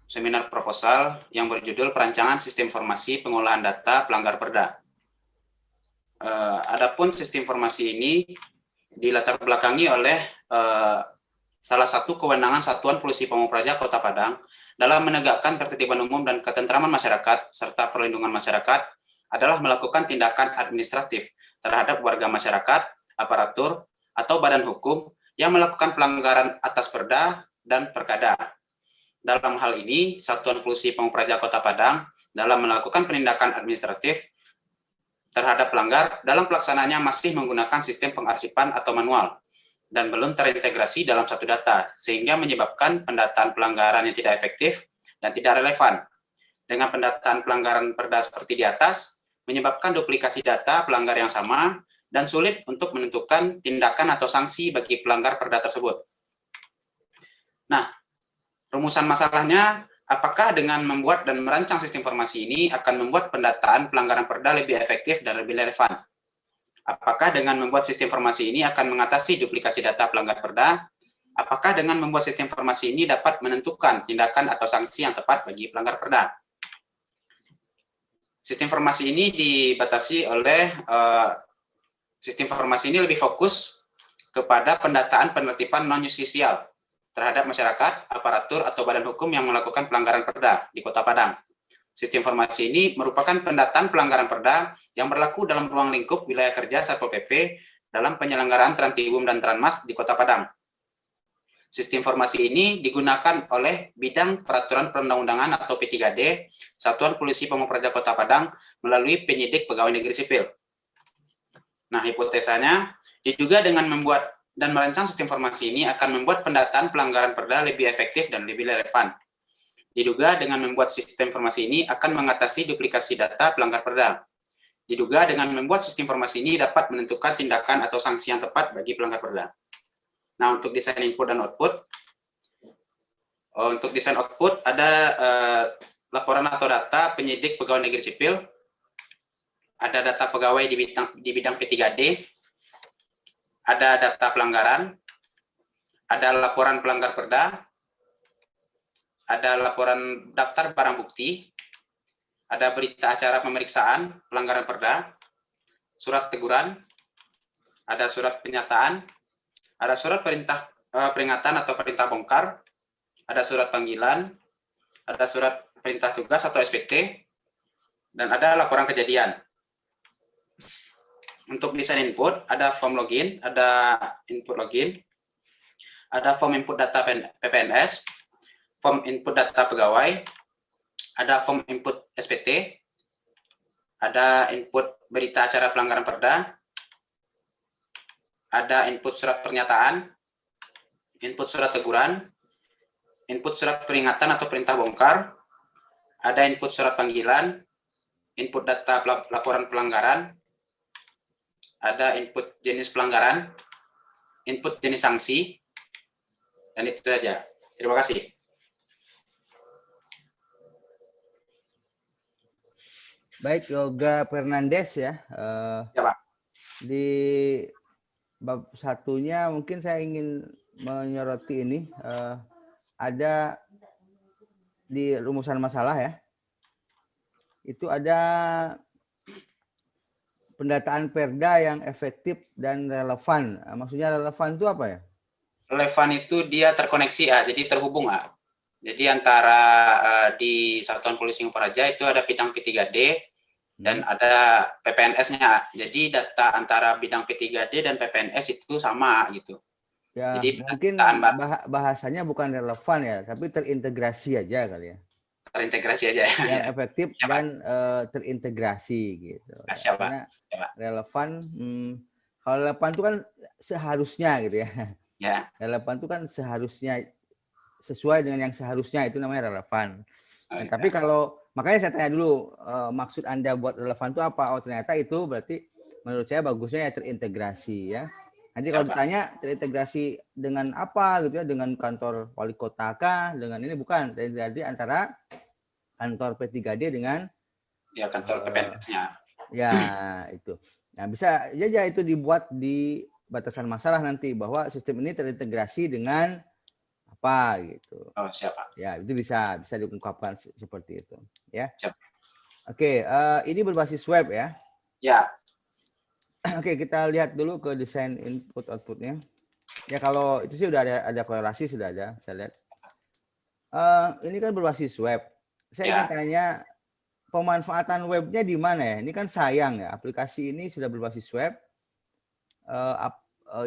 seminar proposal yang berjudul Perancangan Sistem Informasi Pengolahan Data Pelanggar Perda. Adapun sistem informasi ini dilatar belakangi oleh salah satu kewenangan Satuan Polisi Pamung Praja Kota Padang dalam menegakkan ketertiban umum dan ketentraman masyarakat serta perlindungan masyarakat adalah melakukan tindakan administratif terhadap warga masyarakat, aparatur, atau badan hukum yang melakukan pelanggaran atas perda dan perkada. Dalam hal ini, Satuan Polisi Pamung Praja Kota Padang dalam melakukan penindakan administratif terhadap pelanggar dalam pelaksanaannya masih menggunakan sistem pengarsipan atau manual dan belum terintegrasi dalam satu data, sehingga menyebabkan pendataan pelanggaran yang tidak efektif dan tidak relevan. Dengan pendataan pelanggaran perda seperti di atas, menyebabkan duplikasi data pelanggar yang sama dan sulit untuk menentukan tindakan atau sanksi bagi pelanggar perda tersebut. Nah, rumusan masalahnya, apakah dengan membuat dan merancang sistem informasi ini akan membuat pendataan pelanggaran perda lebih efektif dan lebih relevan? Apakah dengan membuat sistem informasi ini akan mengatasi duplikasi data pelanggar perda? Apakah dengan membuat sistem informasi ini dapat menentukan tindakan atau sanksi yang tepat bagi pelanggar perda? Sistem informasi ini dibatasi oleh sistem informasi ini lebih fokus kepada pendataan penertiban non-justisial terhadap masyarakat, aparatur, atau badan hukum yang melakukan pelanggaran perda di Kota Padang. Sistem informasi ini merupakan pendataan pelanggaran perda yang berlaku dalam ruang lingkup wilayah kerja Satpol PP dalam penyelenggaraan Trantibum dan Tranmas di Kota Padang. Sistem informasi ini digunakan oleh Bidang Peraturan Perundang-undangan atau P3D Satuan Polisi Pamung Praja Kota Padang melalui penyidik pegawai negeri sipil. Nah, hipotesanya diduga dengan membuat dan merancang sistem informasi ini akan membuat pendataan pelanggaran perda lebih efektif dan lebih relevan. Diduga dengan membuat sistem informasi ini akan mengatasi duplikasi data pelanggar perda. Diduga dengan membuat sistem informasi ini dapat menentukan tindakan atau sanksi yang tepat bagi pelanggar perda. Nah, untuk desain input dan output, ada laporan atau data penyidik pegawai negeri sipil, ada data pegawai di bidang P3D, ada data pelanggaran, ada laporan pelanggar perda, ada laporan daftar barang bukti, ada berita acara pemeriksaan pelanggaran perda, surat teguran, ada surat pernyataan, ada surat perintah peringatan atau perintah bongkar, ada surat panggilan, ada surat perintah tugas atau SPT, dan ada laporan kejadian. Untuk desain input, ada form login, ada input login, ada form input data PPNS, form input data pegawai, ada form input SPT, ada input berita acara pelanggaran perda, ada input surat pernyataan, input surat teguran, input surat peringatan atau perintah bongkar, ada input surat panggilan, input data laporan pelanggaran, ada input jenis pelanggaran, input jenis sanksi, dan itu saja. Terima kasih. Baik, Yoga Fernandes ya. Ya, Pak. Di bab satunya mungkin saya ingin menyoroti ini. Ada di rumusan masalah ya. Itu ada pendataan perda yang efektif dan relevan. Maksudnya relevan itu apa ya? Relevan itu dia terkoneksi ya, jadi terhubung ya. Jadi antara di Satuan Polisi Pamung Praja itu ada bidang P3D dan ada PPNS-nya. Jadi data antara bidang P3D dan PPNS itu sama gitu. Ya, jadi mungkin bahasanya bukan relevan ya, tapi terintegrasi aja kali ya. Terintegrasi aja ya. Yang efektif dan terintegrasi gitu. Karena relevan, kalau relevan itu kan seharusnya gitu ya. Ya. Relevan itu kan seharusnya sesuai dengan yang seharusnya, itu namanya relevan. Nah, tapi kalau makanya saya tanya dulu, maksud Anda buat relevan itu apa? Oh, ternyata itu berarti menurut saya bagusnya ya terintegrasi ya. Nanti kalau ditanya terintegrasi dengan apa gitu ya, dengan kantor wali kota kah, dengan ini bukan, terintegrasi antara kantor P3D dengan ya kantor PPNS-nya. Ya, itu. Nah, bisa aja itu dibuat di batasan masalah nanti bahwa sistem ini terintegrasi dengan apa gitu. Oh, siapa? Ya, itu bisa diungkapkan seperti itu, ya. Siap. Oke, ini berbasis web ya. Ya. Oke, kita lihat dulu ke desain input outputnya. Ya, kalau itu sih udah ada korelasi, sudah ada, saya lihat. Ini kan berbasis web. Saya ingin tanya, pemanfaatan webnya di mana ya? Ini kan sayang ya, aplikasi ini sudah berbasis web.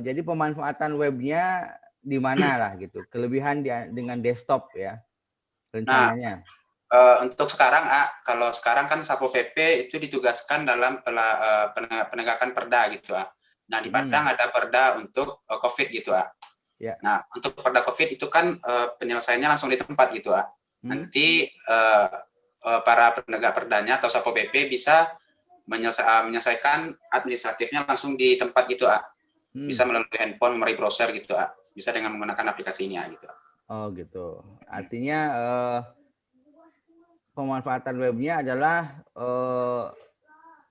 Jadi pemanfaatan webnya di mana lah gitu? Kelebihan dengan desktop ya, rencananya. Untuk sekarang, kalau sekarang kan Satpol PP itu ditugaskan dalam penegakan perda gitu. Nah, di Padang ada perda untuk COVID gitu. Ya. Nah, untuk perda COVID itu kan penyelesaiannya langsung di tempat gitu. Nanti para penegak perdanya atau Satpol PP bisa menyelesaikan administratifnya langsung di tempat gitu. Bisa melalui handphone, melalui browser gitu. Bisa dengan menggunakan aplikasi ini gitu. Oh gitu. Artinya pemanfaatan webnya adalah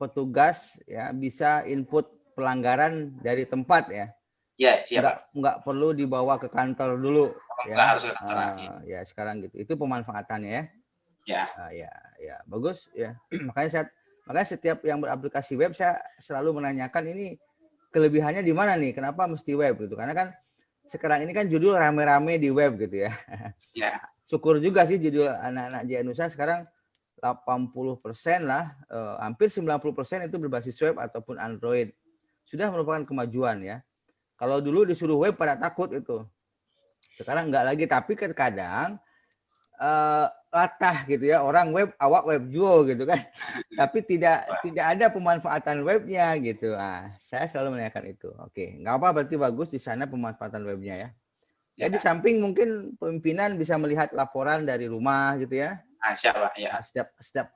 petugas ya bisa input pelanggaran dari tempat ya. Ya, siap. Nggak perlu dibawa ke kantor dulu. Ya, harus ke kantor. Ya sekarang gitu. Itu pemanfaatannya ya. Ya. Ya bagus ya. makanya setiap yang beraplikasi web saya selalu menanyakan ini kelebihannya di mana nih? Kenapa mesti web gitu? Karena kan sekarang ini kan judul rame-rame di web gitu ya. Ya. Syukur juga sih judul anak-anak JA Nusa sekarang 80% lah, hampir 90% itu berbasis web ataupun Android. Sudah merupakan kemajuan ya. Kalau dulu disuruh web pada takut itu. Sekarang enggak lagi, tapi terkadang latah gitu ya, orang web, awak web duo gitu kan. Tapi tidak ada pemanfaatan webnya gitu. Saya selalu menanyakan itu. Oke, nggak apa berarti bagus di sana pemanfaatan webnya ya. Ya di samping mungkin pimpinan bisa melihat laporan dari rumah gitu ya. Siapa ya. Setiap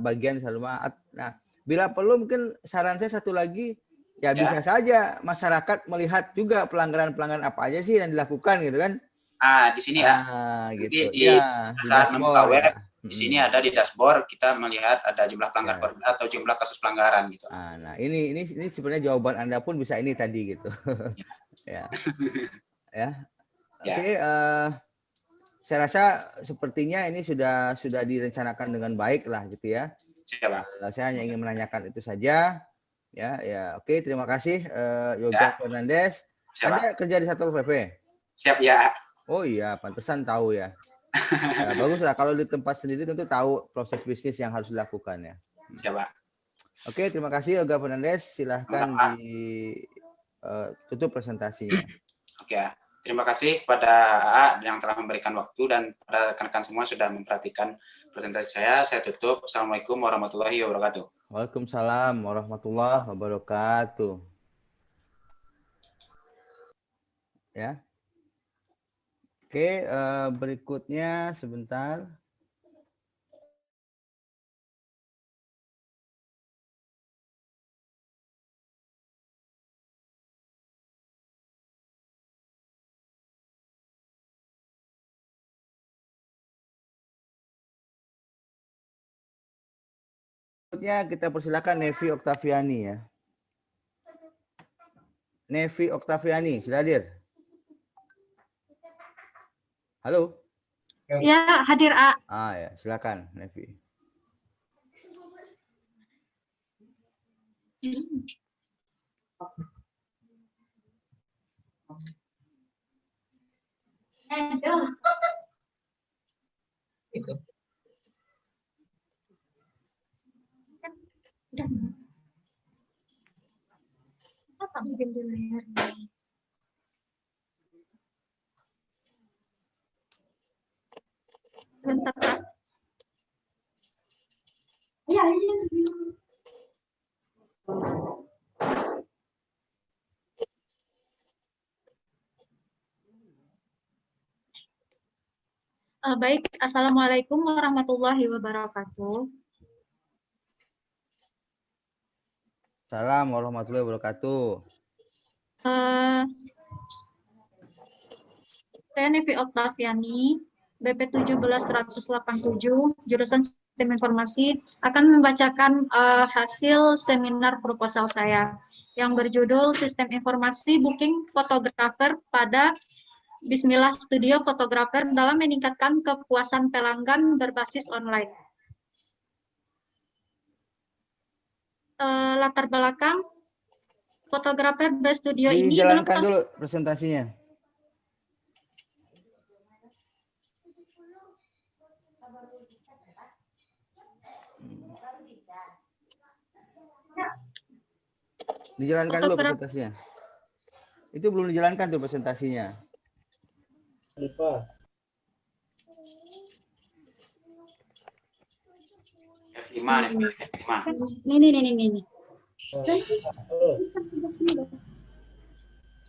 bagian rumah. Nah, bila perlu mungkin saran saya satu lagi, ya bisa saja masyarakat melihat juga pelanggaran-pelanggaran apa aja sih yang dilakukan gitu kan. Di sini ya. Gitu. Di saat membuka web, ya. Di sini ada di dashboard kita melihat ada jumlah pelanggar atau jumlah kasus pelanggaran gitu. Nah, ini sebenarnya jawaban Anda pun bisa ini tadi gitu. Ya. Ya. Oke, saya rasa sepertinya ini sudah direncanakan dengan baik lah gitu ya. Saya hanya ingin menanyakan itu saja. Ya, oke, terima kasih Yoga Fernandes. Anda kerja di Satpol PP? Siap ya. Oh iya, pantesan tahu ya. Bagus lah kalau di tempat sendiri tentu tahu proses bisnis yang harus dilakukan ya. Siap. Oke, terima kasih Yoga Fernandes. Silahkan ditutup presentasinya. Oke, terima kasih kepada AA yang telah memberikan waktu dan pada rekan-rekan semua sudah memperhatikan presentasi saya. Saya tutup. Assalamualaikum warahmatullahi wabarakatuh. Waalaikumsalam warahmatullahi wabarakatuh. Ya. Oke, berikutnya sebentar. Berikutnya kita persilakan Nevi Oktaviani ya. Nevi Oktaviani, sudah hadir? Halo? Ya, hadir, A. Ya, silakan Nevi. Itu. Apa bikin di layar ini? Bentar, Kak. Iya. Baik, Assalamualaikum warahmatullahi wabarakatuh. Salam warahmatullahi wabarakatuh. Saya Nevi Oktaviani, BP 17187, jurusan Sistem Informasi, akan membacakan hasil seminar proposal saya yang berjudul Sistem Informasi Booking Fotografer pada Bismillah Studio Fotografer dalam meningkatkan kepuasan pelanggan berbasis online. Latar belakang fotografer studio ini dijalankan dulu presentasinya. Dijalankan dulu presentasinya. Itu belum dijalankan tuh presentasinya. Lupa. F5 nih, F5. Nih.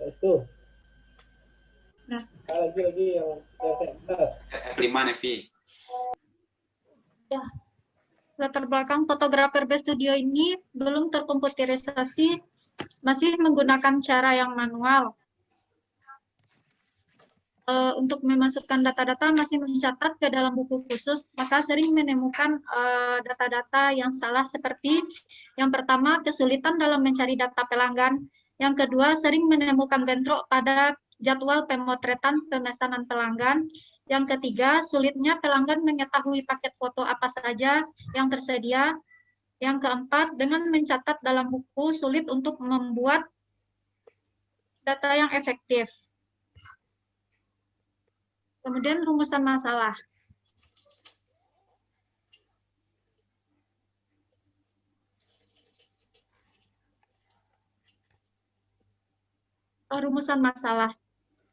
Itu. Nah. Lagi yang F5 Nevi. Ya. Latar belakang fotografer studio ini belum terkomputerisasi, masih menggunakan cara yang manual. Untuk memasukkan data-data masih mencatat ke dalam buku khusus, maka sering menemukan data-data yang salah seperti yang pertama, kesulitan dalam mencari data pelanggan. Yang kedua, sering menemukan bentrok pada jadwal pemotretan pemesanan pelanggan. Yang ketiga, sulitnya pelanggan mengetahui paket foto apa saja yang tersedia. Yang keempat, dengan mencatat dalam buku, sulit untuk membuat data yang efektif. Kemudian rumusan masalah. Rumusan masalah.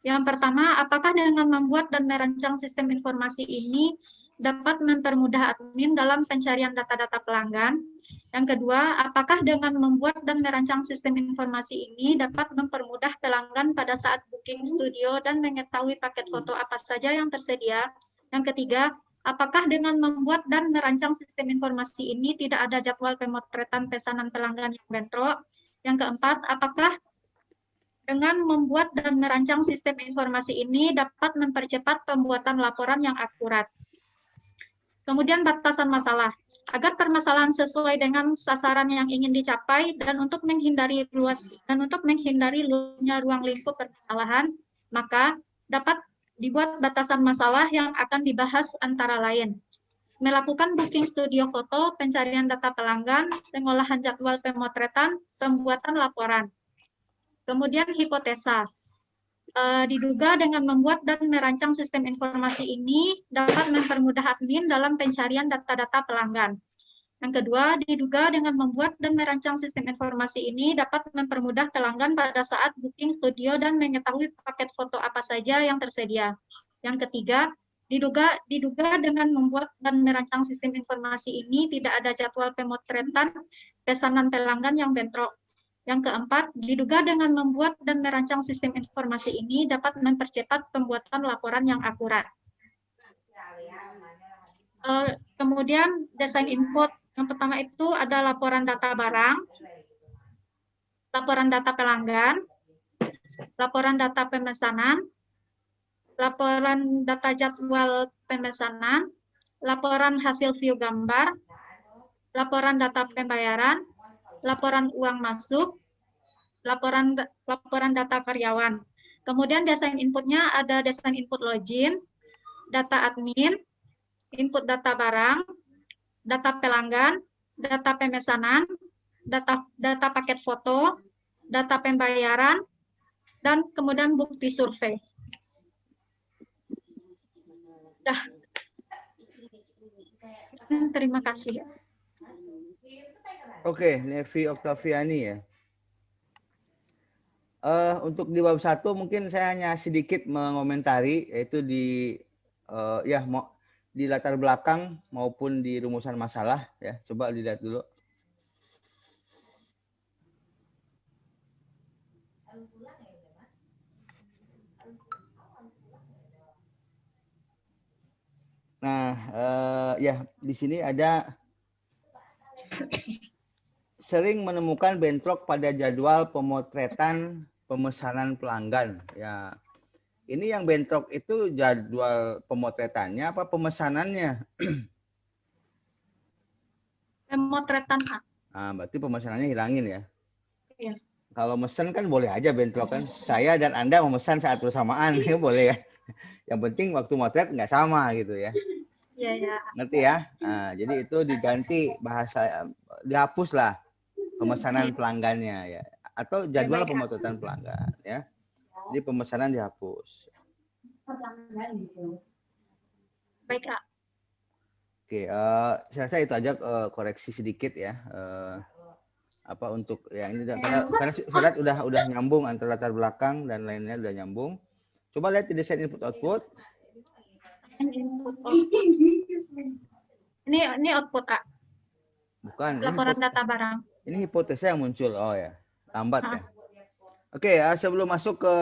Yang pertama, apakah dengan membuat dan merancang sistem informasi ini dapat mempermudah admin dalam pencarian data-data pelanggan? Yang kedua, apakah dengan membuat dan merancang sistem informasi ini dapat mempermudah pelanggan pada saat booking studio dan mengetahui paket foto apa saja yang tersedia? Yang ketiga, apakah dengan membuat dan merancang sistem informasi ini tidak ada jadwal pemotretan pesanan pelanggan yang bentrok? Yang keempat, apakah dengan membuat dan merancang sistem informasi ini dapat mempercepat pembuatan laporan yang akurat? Kemudian batasan masalah. Agar permasalahan sesuai dengan sasaran yang ingin dicapai dan untuk menghindari luasnya ruang lingkup permasalahan, maka dapat dibuat batasan masalah yang akan dibahas antara lain: melakukan booking studio foto, pencarian data pelanggan, pengolahan jadwal pemotretan, pembuatan laporan. Kemudian hipotesa. Diduga dengan membuat dan merancang sistem informasi ini dapat mempermudah admin dalam pencarian data-data pelanggan. Yang kedua, diduga dengan membuat dan merancang sistem informasi ini dapat mempermudah pelanggan pada saat booking studio dan mengetahui paket foto apa saja yang tersedia. Yang ketiga, diduga dengan membuat dan merancang sistem informasi ini tidak ada jadwal pemotretan pesanan pelanggan yang bentrok. Yang keempat, diduga dengan membuat dan merancang sistem informasi ini dapat mempercepat pembuatan laporan yang akurat. Kemudian desain input. Yang pertama itu ada laporan data barang, laporan data pelanggan, laporan data pemesanan, laporan data jadwal pemesanan, laporan hasil view gambar, laporan data pembayaran, laporan uang masuk, laporan data karyawan. Kemudian desain inputnya ada desain input login, data admin, input data barang, data pelanggan, data pemesanan, data paket foto, data pembayaran, dan kemudian bukti survei. Dah. Terima kasih. Oke, Nevi Oktaviani ya. Untuk di bab 1 mungkin saya hanya sedikit mengomentari, yaitu di di latar belakang maupun di rumusan masalah ya. Coba dilihat dulu. Nah, ya di sini ada sering menemukan bentrok pada jadwal pemotretan pemesanan pelanggan. Ya, ini yang bentrok itu jadwal pemotretannya apa pemesanannya? Pemotretan. Berarti pemesanannya hilangin ya? Iya. Kalau mesen kan boleh aja bentrok kan. Saya dan Anda memesan saat bersamaan, ya boleh ya. Yang penting waktu motret nggak sama gitu ya. Iya, ya. Ngerti ya? Nah, jadi itu diganti bahasa, dihapus lah pemesanan pelanggannya ya. Atau jadwal pemotretan pelanggan ya. Jadi pemesanan dihapus. Baik, Kak. Oke, saya rasa itu aja koreksi sedikit ya. Apa untuk yang ini karena surat udah nyambung antara latar belakang dan lainnya udah nyambung. Coba lihat di desain input output. Ini output, Kak. Bukan. Laporan data barang. Ini hipotesa yang muncul. Oh ya, lambat ya. Oke, sebelum masuk ke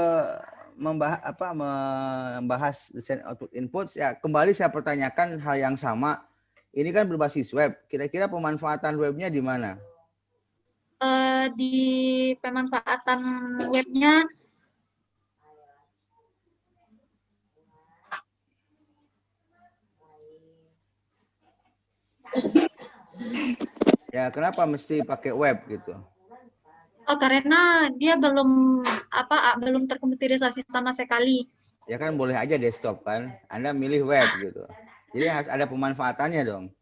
membahas desain output input, ya kembali saya pertanyakan hal yang sama. Ini kan berbasis web. Kira-kira pemanfaatan webnya di mana? Di pemanfaatan webnya ya, kenapa mesti pakai web gitu? Oh, karena dia belum terkomputerisasi sama sekali. Ya kan boleh aja desktop kan. Anda milih web gitu. Jadi harus ada pemanfaatannya dong.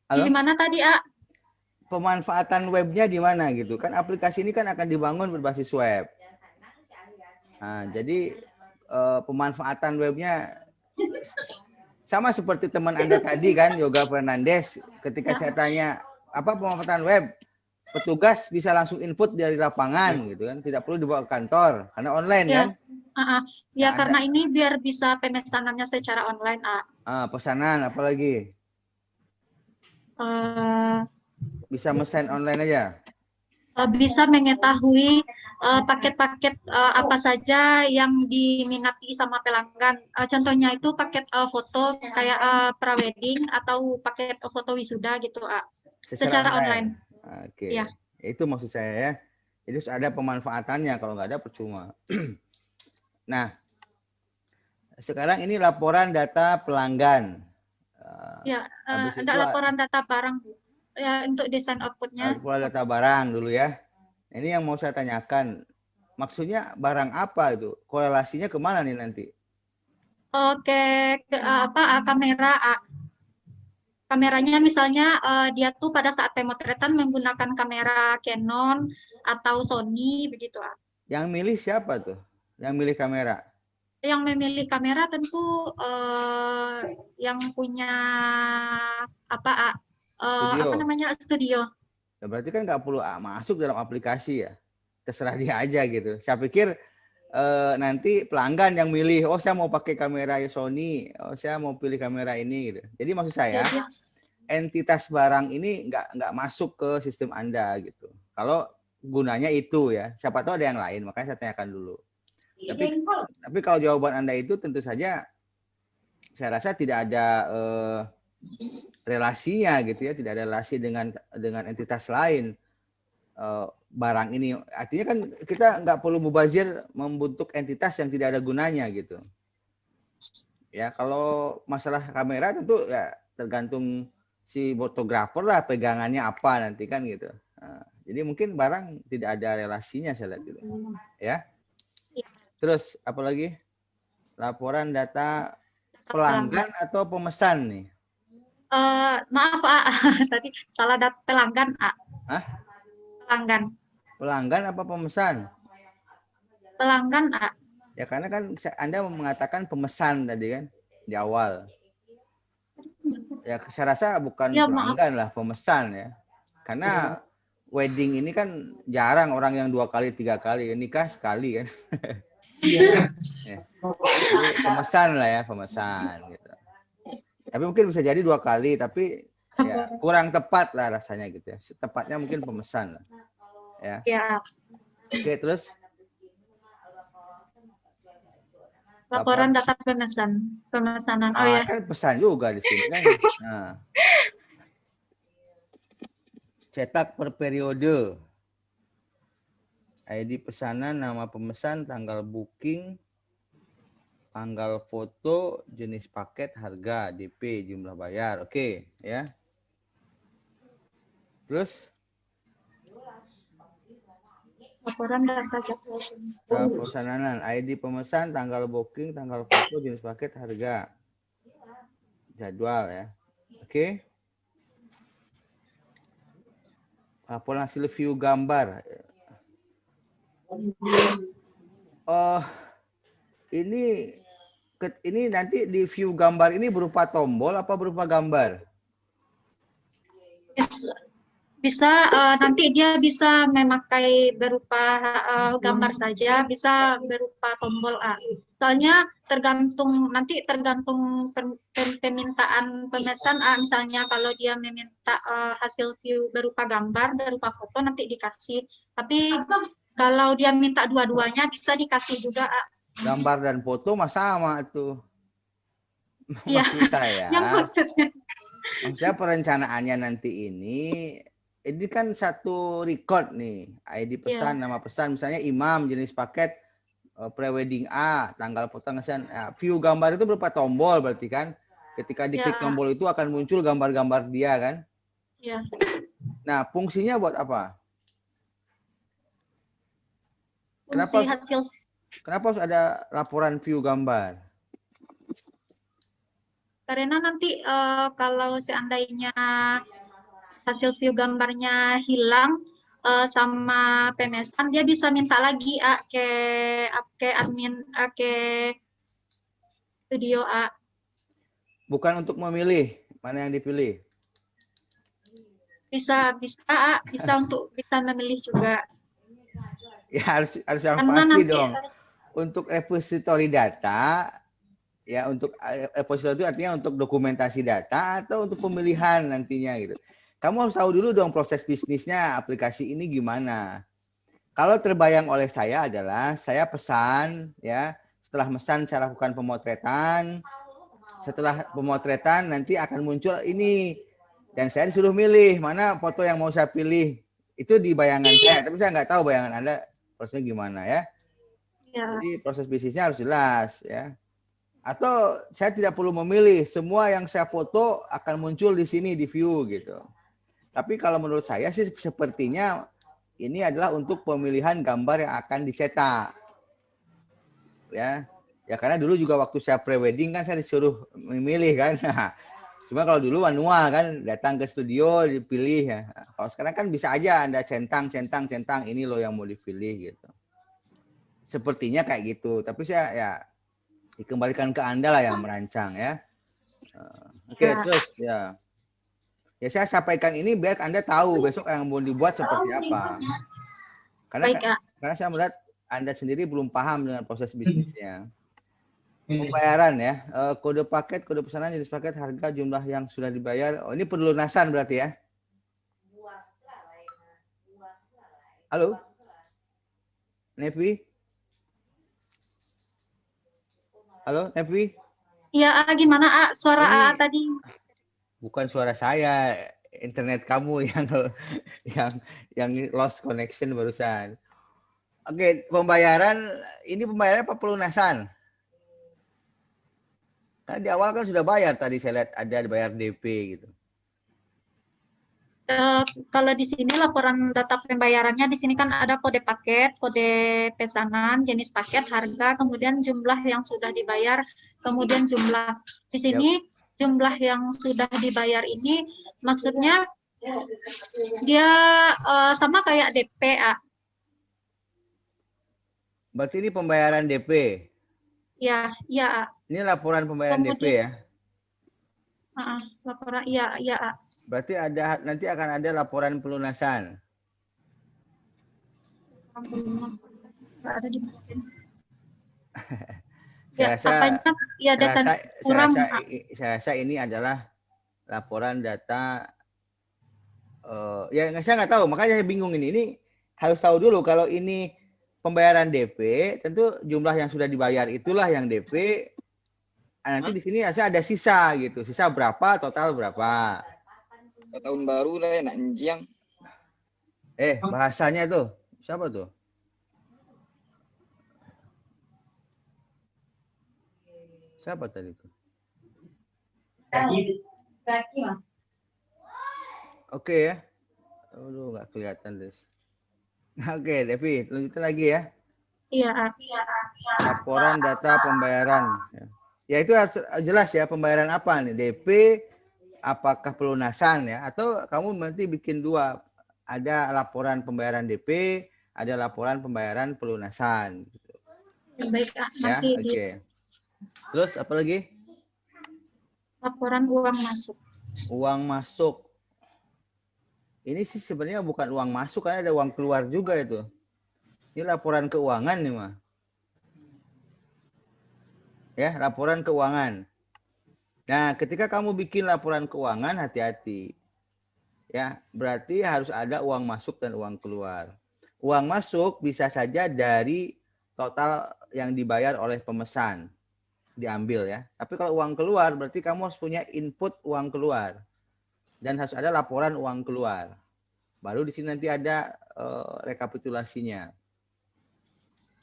Halo? Di mana tadi, A? Pemanfaatan webnya di mana gitu kan? Aplikasi ini kan akan dibangun berbasis web. Nah, jadi pemanfaatan webnya Sama seperti teman Anda tadi kan, Yoga Fernandes, ketika saya tanya apa pemanfaatan web, petugas bisa langsung input dari lapangan gitu kan, tidak perlu dibawa ke kantor karena online Ya, kan. ya Nah, karena ini biar bisa pemesanannya secara online, pesanan apalagi Eh, bisa mesen online aja. bisa mengetahui paket-paket apa saja yang diminati sama pelanggan. Contohnya itu paket foto kayak prawedding atau paket foto wisuda gitu, secara online. Oke. Ya. Itu maksud saya ya. Jadi harus ada pemanfaatannya, kalau nggak ada percuma. Nah, sekarang ini laporan data pelanggan. Ya, Habis ada itu laporan data barang ya untuk desain outputnya. laporan data barang dulu ya. Ini yang mau saya tanyakan. Maksudnya barang apa itu? Korelasinya kemana nih nanti? Oke, kamera. Kameranya misalnya dia tuh pada saat pemotretan menggunakan kamera Canon atau Sony begitu. Yang milih siapa tuh? Yang milih kamera? Yang memilih kamera tentu yang punya Studio. studio. Ya, berarti kan nggak perlu masuk dalam aplikasi ya. Terserah dia aja gitu. Saya pikir nanti pelanggan yang milih, oh saya mau pakai kamera Sony, oh saya mau pilih kamera ini gitu. Jadi maksud saya entitas barang ini nggak masuk ke sistem Anda gitu. Kalau gunanya itu ya, siapa tahu ada yang lain, makanya saya tanyakan dulu. Tapi kalau jawaban Anda itu tentu saja saya rasa tidak ada relasinya gitu ya, tidak ada relasi dengan entitas lain. Barang ini artinya kan kita nggak perlu mubazir membentuk entitas yang tidak ada gunanya gitu ya. Kalau masalah kamera tentu ya tergantung si fotografer lah pegangannya apa nanti kan gitu. Jadi mungkin barang tidak ada relasinya saya lihat gitu ya. Terus apalagi laporan data pelanggan atau pemesan nih? Maaf tadi salah data pelanggan Pelanggan apa pemesan? Pelanggan Ya karena kan Anda mengatakan pemesan tadi kan di awal. Ya saya rasa bukan ya, pelanggan lah, pemesan ya. Karena wedding ini kan jarang orang yang 2 kali 3 kali, nikah sekali kan. Ya. Jadi pemesan lah ya, pemesan gitu. Tapi mungkin bisa jadi 2 kali, tapi ya kurang tepat lah rasanya gitu ya. Tepatnya mungkin pemesan lah. Ya. Oke, terus laporan data pemesanan. Oh ya. Kan pesan juga di sini kan. Nah. Cetak per periode. ID pesanan, nama pemesan, tanggal booking, tanggal foto, jenis paket, harga, DP, jumlah bayar. Oke, ya. Terus Laporan data pesanan, ID pemesan, tanggal booking, tanggal foto, jenis paket, harga, jadwal ya. Oke. Laporan hasil view gambar. Oh, ini nanti di view gambar ini berupa tombol apa berupa gambar? Bisa nanti dia bisa memakai berupa gambar saja, bisa berupa tombol Soalnya tergantung permintaan pemesan misalnya kalau dia meminta hasil view berupa gambar, berupa foto nanti dikasih. Tapi kalau dia minta dua-duanya bisa dikasih juga. Gambar dan foto sama tuh. Iya. Maksud saya. Maksudnya perencanaannya nanti ini kan satu record nih, ID pesan, nama pesan, misalnya imam, jenis paket, prewedding A, tanggal pemesanan. View gambar itu berupa tombol berarti kan? Ketika diklik tombol itu akan muncul gambar-gambar dia kan? Iya. Nah, fungsinya buat apa? Kenapa harus ada laporan view gambar? Karena nanti kalau seandainya hasil view gambarnya hilang sama pemesan, dia bisa minta lagi ke admin ke studio Bukan untuk memilih mana yang dipilih. Bisa untuk bisa memilih juga. Ya harus yang Karena pasti nanti dong. Untuk repository data, ya untuk repository itu artinya untuk dokumentasi data atau untuk pemilihan nantinya gitu. Kamu harus tahu dulu dong proses bisnisnya aplikasi ini gimana. Kalau terbayang oleh saya adalah saya pesan ya, setelah pesan saya lakukan pemotretan. Setelah pemotretan nanti akan muncul ini dan saya disuruh milih mana foto yang mau saya pilih. Itu di bayangan saya, tapi saya nggak tahu bayangan Anda prosesnya gimana ya. ya, Jadi proses bisnisnya harus jelas ya. Atau saya tidak perlu memilih, semua yang saya foto akan muncul di sini di view gitu. Tapi kalau menurut saya sih sepertinya ini adalah untuk pemilihan gambar yang akan dicetak. Ya. Ya karena dulu juga waktu saya pre-wedding kan saya disuruh memilih kan. Cuma kalau dulu manual kan, datang ke studio dipilih ya. Kalau sekarang kan bisa aja Anda centang ini loh yang mau dipilih gitu. Sepertinya kayak gitu. Tapi saya ya dikembalikan ke Anda lah yang merancang ya. Oke, terus ya. Ya saya sampaikan ini biar Anda tahu besok yang mau dibuat seperti apa. Karena saya melihat Anda sendiri belum paham dengan proses bisnisnya. Pembayaran ya, kode paket, kode pesanan, jenis paket, harga, jumlah yang sudah dibayar. Oh ini pelunasan berarti ya? Halo? Nevi? Halo, Nevi? Iya, gimana suara ini, tadi? Bukan suara saya, internet kamu yang lost connection barusan. Oke, pembayaran ini pembayaran apa pelunasan? Karena di awal kan sudah bayar tadi saya lihat ada bayar DP gitu. Kalau di sini laporan data pembayarannya di sini kan ada kode paket, kode pesanan, jenis paket, harga, kemudian jumlah yang sudah dibayar, kemudian jumlah. Di sini jumlah yang sudah dibayar ini maksudnya dia sama kayak DP, Berarti ini pembayaran DP. Ya, iya. Ini laporan pembayaran Kemudian, DP ya? Laporan, iya. Berarti nanti akan ada laporan pelunasan. Ada di Saya rasa ini adalah laporan data. Ya saya nggak tahu, makanya saya bingung ini. Ini harus tahu dulu kalau ini pembayaran DP, tentu jumlah yang sudah dibayar itulah yang DP. Nanti di sini ada sisa gitu. Sisa berapa, total berapa. Tahun baru lah ya, anjing. Bahasanya tuh. Siapa tuh? Siapa tadi tuh? Oke ya. Aduh, nggak kelihatan deh. Oke, Devi, lanjutin lagi ya. Iya. Laporan data pembayaran. Ya itu jelas ya, pembayaran apa nih? DP, apakah pelunasan ya? Atau kamu nanti bikin dua. Ada laporan pembayaran DP, ada laporan pembayaran pelunasan. Baik, ya, oke. Terus apa lagi? Laporan uang masuk. Uang masuk. Ini sih sebenarnya bukan uang masuk, karena ada uang keluar juga itu. Ini laporan keuangan nih mah. Ya, laporan keuangan. Nah, ketika kamu bikin laporan keuangan, hati-hati. Ya, berarti harus ada uang masuk dan uang keluar. Uang masuk bisa saja dari total yang dibayar oleh pemesan. Diambil ya. Tapi kalau uang keluar, berarti kamu harus punya input uang keluar. Dan harus ada laporan uang keluar. Baru di sini nanti ada rekapitulasinya.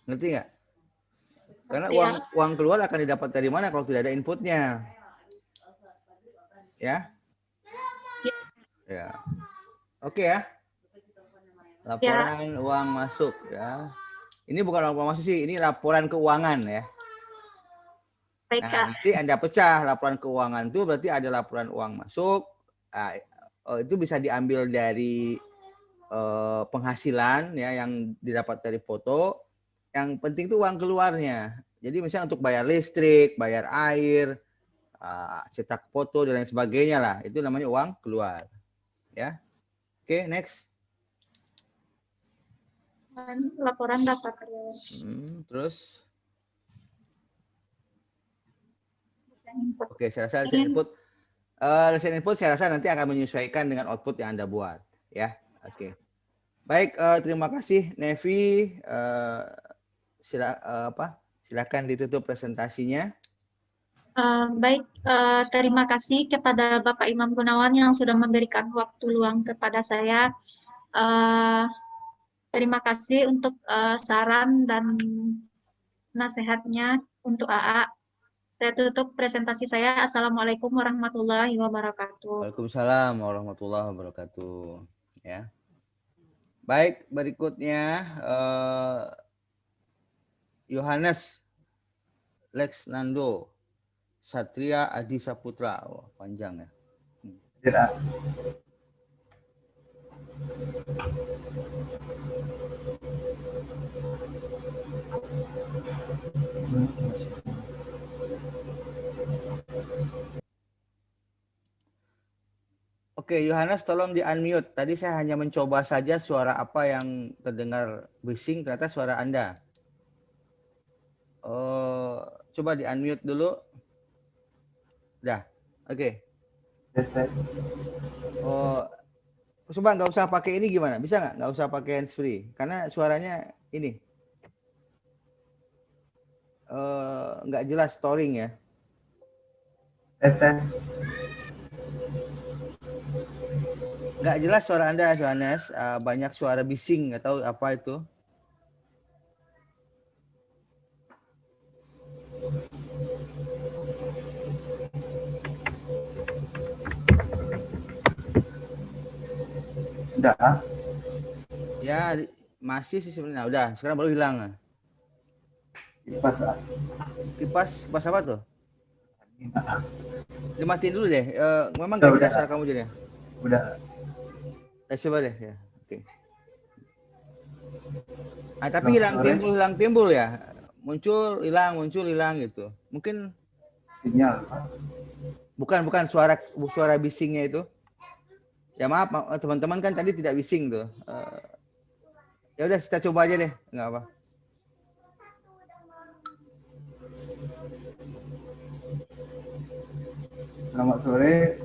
Ngerti nggak? Karena uang keluar akan didapat dari mana kalau tidak ada inputnya? Ya? Ya. Oke ya. Laporan uang masuk ya. Ini bukan laporan masuk sih, ini laporan keuangan ya. Nah, nanti Anda pecah laporan keuangan itu berarti ada laporan uang masuk. Nah, itu bisa diambil dari penghasilan ya yang didapat dari foto. Yang penting itu uang keluarnya. Jadi misalnya untuk bayar listrik, bayar air, cetak foto dan lain sebagainya lah. Itu namanya uang keluar. Ya. Oke, next. Dan laporan data karyawan. Terus. Desain input. Oke, saya rasa desain input. Desain input saya rasa nanti akan menyesuaikan dengan output yang Anda buat. Ya, oke. Baik, terima kasih Nevi. Silakan ditutup presentasinya. Baik, terima kasih kepada Bapak Imam Gunawan yang sudah memberikan waktu luang kepada saya. Terima kasih untuk saran dan nasihatnya untuk AA. Saya tutup presentasi saya. Assalamualaikum warahmatullahi wabarakatuh. Waalaikumsalam warahmatullahi wabarakatuh. Ya. Baik, berikutnya Yohanes Lex Nando Satria Adi Saputra. Oh, panjang ya. Tidak. Oke, Yohanes tolong di-unmute. Tadi saya hanya mencoba saja suara apa yang terdengar bising, ternyata suara Anda. Coba di-unmute dulu. Udah, oke. Coba nggak usah pakai ini gimana? Bisa nggak? Nggak usah pakai handsfree. Karena suaranya ini. Nggak jelas storing ya. Nggak jelas suara Anda, Yohanes. Banyak suara bising, nggak tahu apa itu. Udah. Ya, masih sih sebenarnya. Udah, sekarang baru hilang. Kipas apa tuh? Dimatiin dulu deh. Memang nggak jelas suara kamu jadi. Udah. Coba deh ya. Oke. Tapi hilang timbul ya. Muncul hilang gitu. Mungkin Sinyal. bukan suara bisingnya itu. Ya maaf teman-teman kan tadi tidak bising tuh. Ya udah kita coba aja deh, nggak apa. Selamat sore.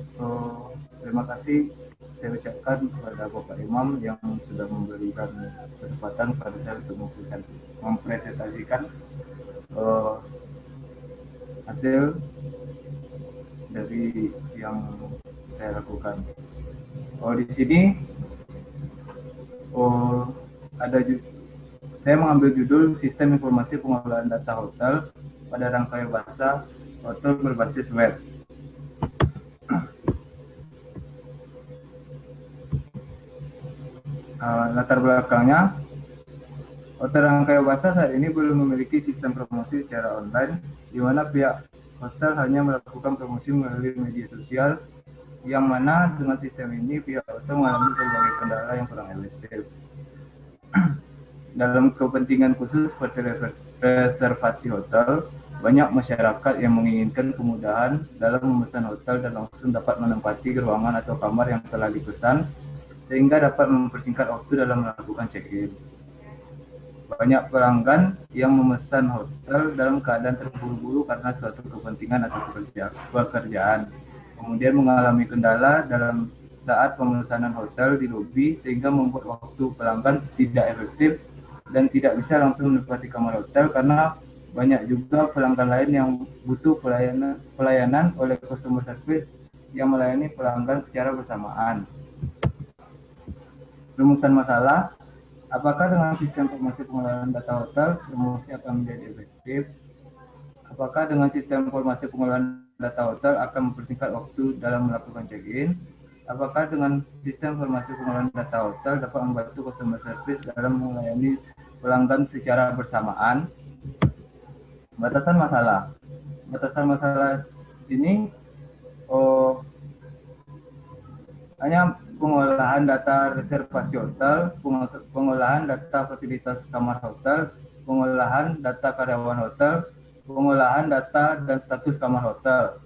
Terima kasih saya ucapkan kepada Bapak Imam yang sudah memberikan kesempatan pada saya untuk mempresentasikan hasil dari yang saya lakukan. Di sini saya mengambil judul Sistem Informasi Pengolahan Data Hotel pada rangkaian bahasa hotel berbasis web. Latar belakangnya, hotel rangkaian bahasa saat ini belum memiliki sistem promosi secara online, di mana pihak hotel hanya melakukan promosi melalui media sosial, yang mana dengan sistem ini pihak hotel mengalami berbagai kendala yang kurang efektif. Dalam kepentingan khusus seperti reservasi hotel, banyak masyarakat yang menginginkan kemudahan dalam memesan hotel dan langsung dapat menempati ruangan atau kamar yang telah dipesan, sehingga dapat mempersingkat waktu dalam melakukan check-in. Banyak pelanggan yang memesan hotel dalam keadaan terburu-buru karena suatu kepentingan atau pekerjaan, kemudian mengalami kendala dalam saat pemesanan hotel di lobi, sehingga membuat waktu pelanggan tidak efektif dan tidak bisa langsung menempati kamar hotel, karena banyak juga pelanggan lain yang butuh pelayanan oleh customer service yang melayani pelanggan secara bersamaan. Rumusan masalah, apakah dengan sistem informasi pengolahan data hotel, promosi akan menjadi efektif? Apakah dengan sistem informasi pengolahan data hotel akan mempersingkat waktu dalam melakukan check-in? Apakah dengan sistem informasi pengolahan data hotel dapat membantu customer service dalam melayani pelanggan secara bersamaan? Batasan masalah. Batasan masalah ini hanya pengolahan data reservasi hotel, pengolahan data fasilitas kamar hotel, pengolahan data karyawan hotel, pengolahan data dan status kamar hotel.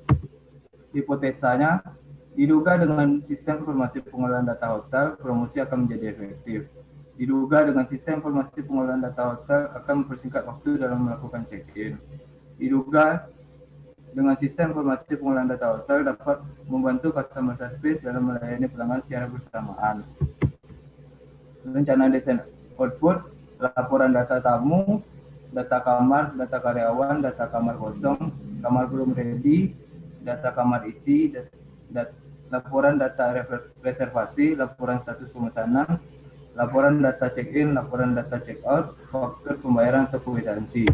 hipotesanya, diduga dengan sistem informasi pengolahan data hotel, promosi akan menjadi efektif. Diduga dengan sistem informasi pengolahan data hotel akan mempersingkat waktu dalam melakukan check-in. Diduga dengan sistem informasi pengolahan data hotel dapat membantu customer service dalam melayani pelanggan secara bersamaan. Rencana desain output, laporan data tamu, data kamar, data karyawan, data kamar kosong, kamar belum ready, data kamar isi, laporan data reservasi, laporan status pemesanan, laporan data check-in, laporan data check-out, faktur pembayaran atau kwitansi.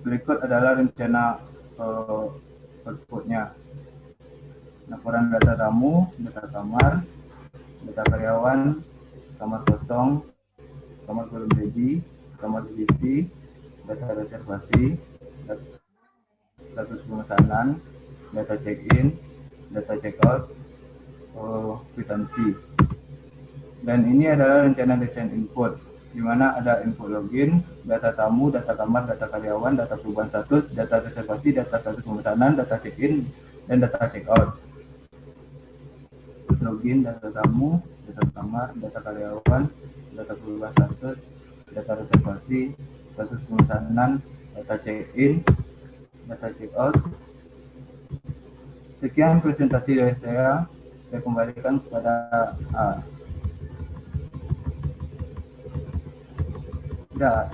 Berikut adalah rencana outputnya. Laporan data tamu, data kamar, data karyawan, kamar kosong, kamar belum ready, kamar diisi, data reservasi, status pemesanan, data check-in, data check-out, kwitansi. Dan ini adalah rencana desain input, di mana ada input login, data tamu, data kamar, data karyawan, data perubahan status, data reservasi, data status pemesanan, data check-in, dan data check-out. Login, data tamu, data kamar, data karyawan, data perubahan status, data reservasi, status pemesanan, data check-in, data check-out. Sekian presentasi dari saya kembalikan kepada A. Ya.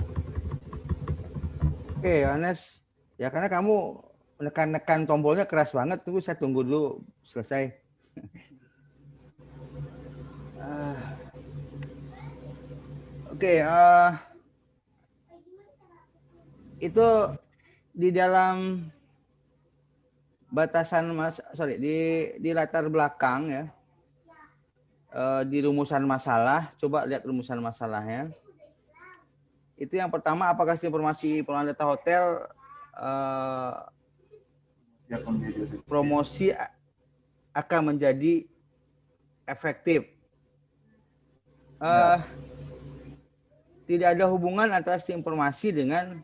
Oke, Yohanes. Ya karena kamu menekan tombolnya keras banget, tunggu saya tunggu dulu selesai. Oke, itu di dalam batasan di latar belakang ya, di rumusan masalah, coba lihat rumusan masalahnya. Itu yang pertama, apakah informasi pengelolaan data hotel promosi akan menjadi efektif? Tidak ada hubungan antara informasi dengan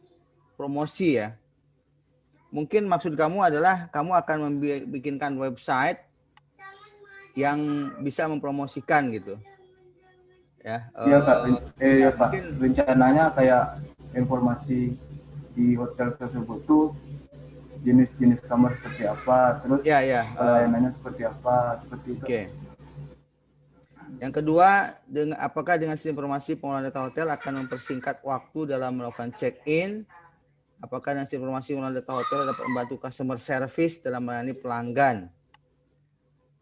promosi ya. Mungkin maksud kamu adalah kamu akan membikinkan website yang bisa mempromosikan gitu. Ya, iya Pak, ya Pak. Mungkin Rencananya kayak informasi di hotel tersebut tuh jenis-jenis kamar seperti apa, terus pelayanannya seperti apa, seperti itu. Oke. Yang kedua, apakah dengan sistem informasi pengelolaan data hotel akan mempersingkat waktu dalam melakukan check-in? Apakah dengan sistem informasi pengelolaan data hotel dapat membantu customer service dalam melayani pelanggan?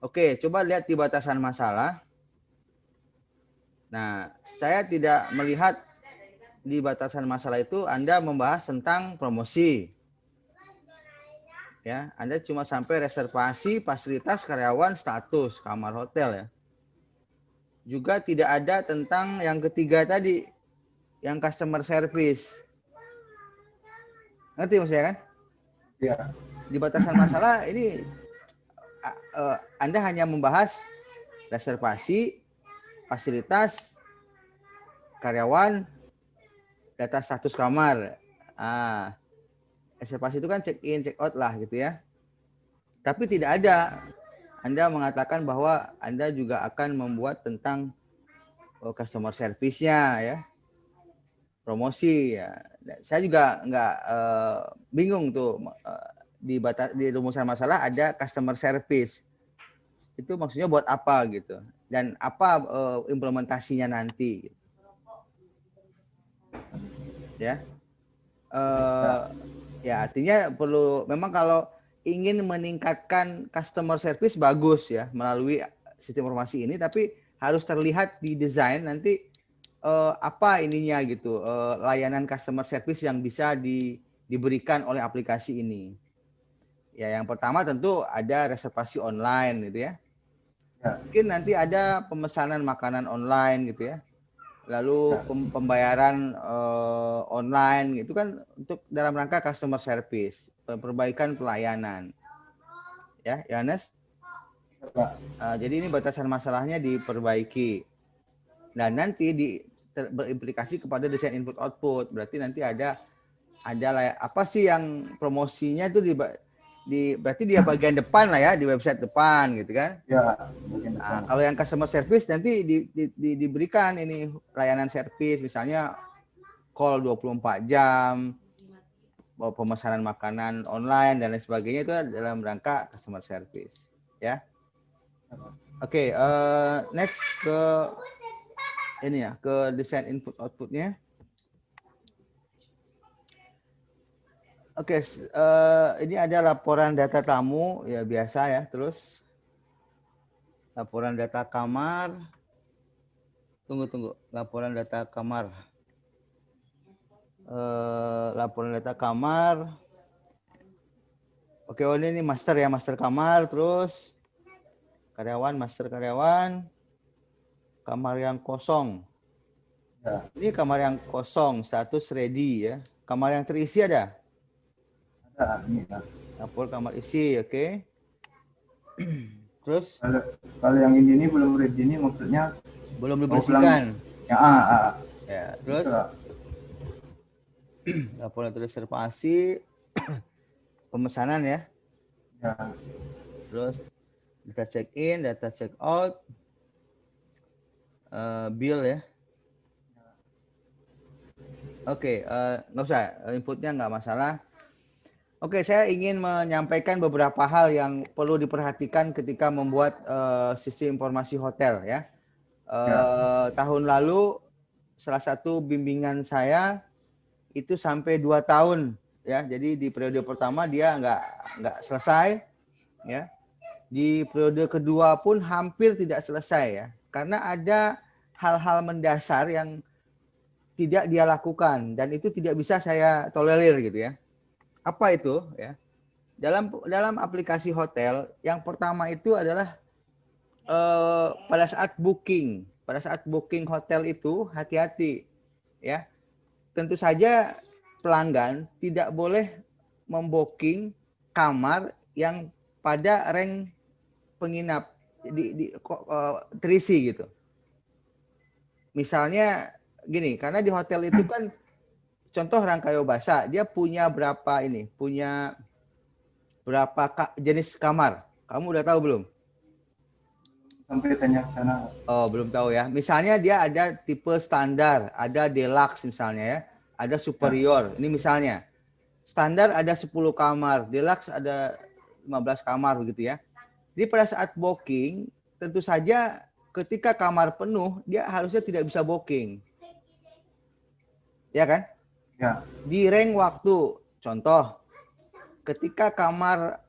Oke, coba lihat di batasan masalah. Nah, saya tidak melihat di batasan masalah itu Anda membahas tentang promosi. Ya, Anda cuma sampai reservasi, fasilitas, karyawan, status, kamar hotel ya. Juga tidak ada tentang yang ketiga tadi, yang customer service. Ngerti maksudnya kan? Iya. Di batasan masalah ini Anda hanya membahas reservasi, fasilitas, karyawan, data status kamar. Reservasi itu kan check in, check out lah gitu ya. Tapi tidak ada Anda mengatakan bahwa Anda juga akan membuat tentang customer service-nya ya. Promosi ya. Saya juga nggak bingung tuh di rumusan masalah ada customer service. Itu maksudnya buat apa gitu. Dan apa implementasinya nanti. Ya. Ya artinya perlu memang kalau ingin meningkatkan customer service bagus ya melalui sistem informasi ini, tapi harus terlihat di desain nanti apa ininya gitu, layanan customer service yang bisa diberikan oleh aplikasi ini. Ya yang pertama tentu ada reservasi online gitu ya. Mungkin nanti ada pemesanan makanan online gitu ya. Lalu pembayaran online gitu kan untuk dalam rangka customer service, perbaikan pelayanan. Ya, Yohanes? Jadi ini batasan masalahnya diperbaiki. Dan nanti berimplikasi kepada desain input output. Berarti nanti ada apa sih yang promosinya itu berarti dia bagian depan lah ya, di website depan gitu kan. Ya, bagian Nah, depan. kalau yang customer service nanti diberikan ini layanan servis, misalnya call 24 jam, pemesanan makanan online dan lain sebagainya, itu dalam rangka customer service ya. Oke, next ke ini ya, ke desain input outputnya. Oke, ini ada laporan data tamu ya, biasa ya. Terus laporan data kamar. Tunggu. Laporan data kamar. Laporan data kamar. Oke, oh ini master ya, master kamar. Terus karyawan, master karyawan. Kamar yang kosong. Ya. Ini kamar yang kosong, status ready ya. Kamar yang terisi ada? Ada, ini ya. Lapor kamar isi, oke. Terus Kalau yang ini belum ready, ini maksudnya belum dibersihkan. ya, Ya, terus Betul. laporan reservasi, pemesanan ya. Ya. Terus data check in, data check out, bill ya. Oke, nggak usah, inputnya nggak masalah. Oke, saya ingin menyampaikan beberapa hal yang perlu diperhatikan ketika membuat sistem informasi hotel ya. Tahun lalu salah satu bimbingan saya itu sampai 2 tahun ya. Jadi di periode pertama dia nggak selesai ya. Di periode kedua pun hampir tidak selesai ya. Karena ada hal-hal mendasar yang tidak dia lakukan dan itu tidak bisa saya tolerir gitu ya. Apa itu ya? Dalam aplikasi hotel yang pertama itu adalah pada saat booking hotel itu hati-hati ya. Tentu saja pelanggan tidak boleh membooking kamar yang pada rank penginap terisi gitu. Misalnya gini, karena di hotel itu kan contoh Rangkayobasa, dia punya berapa jenis kamar? Kamu udah tahu belum? Sampai tanya ke sana. Oh, belum tahu ya. Misalnya dia ada tipe standar, ada deluxe misalnya ya, ada superior. Ini misalnya. Standar ada 10 kamar, deluxe ada 15 kamar begitu ya. Jadi pada saat booking, tentu saja ketika kamar penuh, dia harusnya tidak bisa booking. Ya kan? Ya. Di rank waktu, contoh, ketika kamar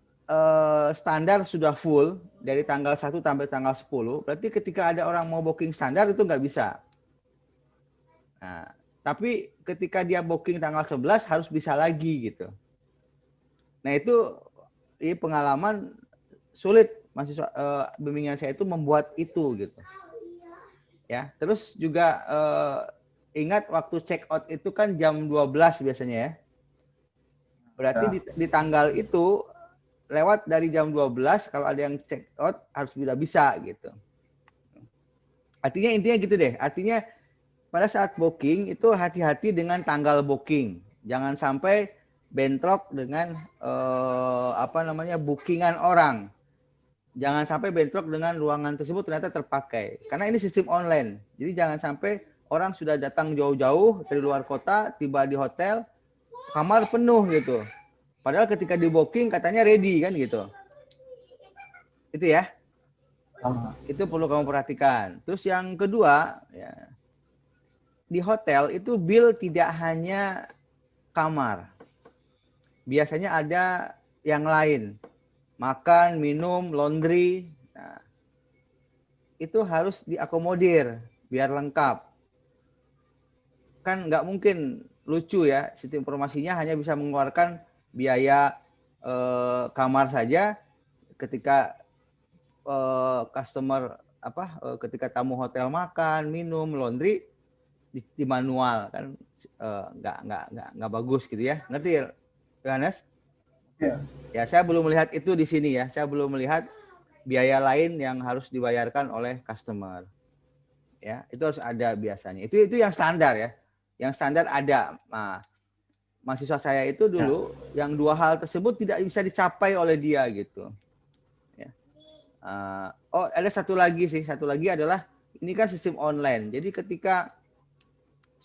standar sudah full dari tanggal 1 sampai tanggal 10, berarti ketika ada orang mau booking standar itu nggak bisa. Nah, tapi ketika dia booking tanggal 11 harus bisa lagi gitu. Nah itu pengalaman sulit mahasiswa bimbingan saya itu membuat itu gitu. Ya, terus juga ingat waktu check out itu kan jam 12 biasanya ya. Berarti di tanggal itu lewat dari jam 12 kalau ada yang check out harus bisa gitu. Artinya intinya gitu deh. Artinya pada saat booking itu hati-hati dengan tanggal booking. Jangan sampai bentrok dengan bookingan orang. Jangan sampai bentrok dengan ruangan tersebut ternyata terpakai. Karena ini sistem online. Jadi jangan sampai orang sudah datang jauh-jauh dari luar kota, tiba di hotel, kamar penuh gitu. Padahal ketika di booking katanya ready kan gitu. Itu ya. Itu perlu kamu perhatikan. Terus yang kedua, ya, di hotel itu bill tidak hanya kamar. Biasanya ada yang lain. Makan, minum, laundry. Nah, itu harus diakomodir biar lengkap. Kan nggak mungkin lucu ya, sistem informasinya hanya bisa mengeluarkan biaya kamar saja ketika ketika tamu hotel makan, minum, laundry di manual kan nggak bagus gitu ya. Ngerti Yohanes? Ya. Ya, saya belum melihat itu di sini ya. Saya belum melihat biaya lain yang harus dibayarkan oleh customer. Ya, itu harus ada biasanya. Itu yang standar ya. Yang standar ada. Nah, mahasiswa saya itu dulu yang dua hal tersebut tidak bisa dicapai oleh dia gitu. Ya. Oh, ada satu lagi adalah ini kan sistem online. Jadi ketika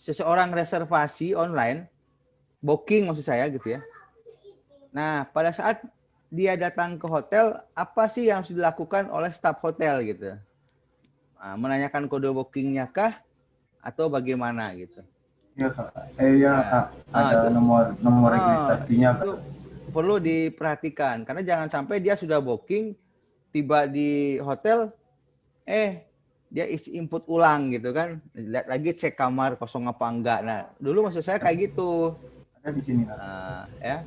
seseorang reservasi online, booking maksud saya gitu ya. Nah, pada saat dia datang ke hotel, apa sih yang harus dilakukan oleh staf hotel gitu? Menanyakan kode bookingnya kah atau bagaimana gitu? Iya Kak. Kak. Ada itu, nomor registrasinya itu Kak. perlu diperhatikan karena jangan sampai dia sudah booking, tiba di hotel, dia isi input ulang gitu kan, lihat lagi cek kamar kosong apa enggak. Nah, dulu maksud saya kayak gitu. Ada di sini Kak. Ya.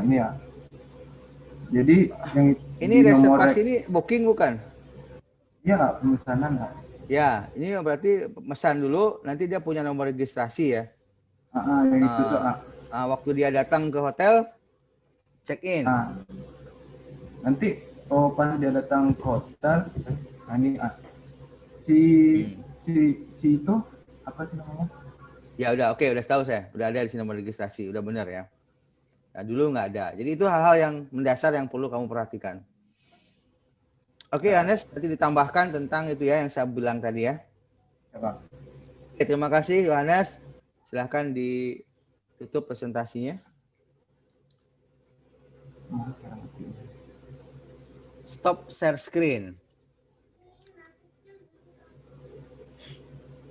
Ini ya. Jadi yang ini reservasi ini booking bukan? Iya Kak, pemesanan Kak. Ya, ini berarti pesan dulu, nanti dia punya nomor registrasi ya. Yang itu Kak. Waktu dia datang ke hotel, check in. Nanti pas dia datang ke hotel, ini si itu apa sih namanya? Ya udah, oke, udah tahu saya, udah ada di sini nomor registrasi, udah benar ya. Nah, dulu nggak ada. Jadi itu hal-hal yang mendasar yang perlu kamu perhatikan. Oke, Yohanes, nanti ditambahkan tentang itu ya yang saya bilang tadi ya. Ya Pak. Oke, terima kasih Yohanes. Silahkan ditutup presentasinya. Stop share screen.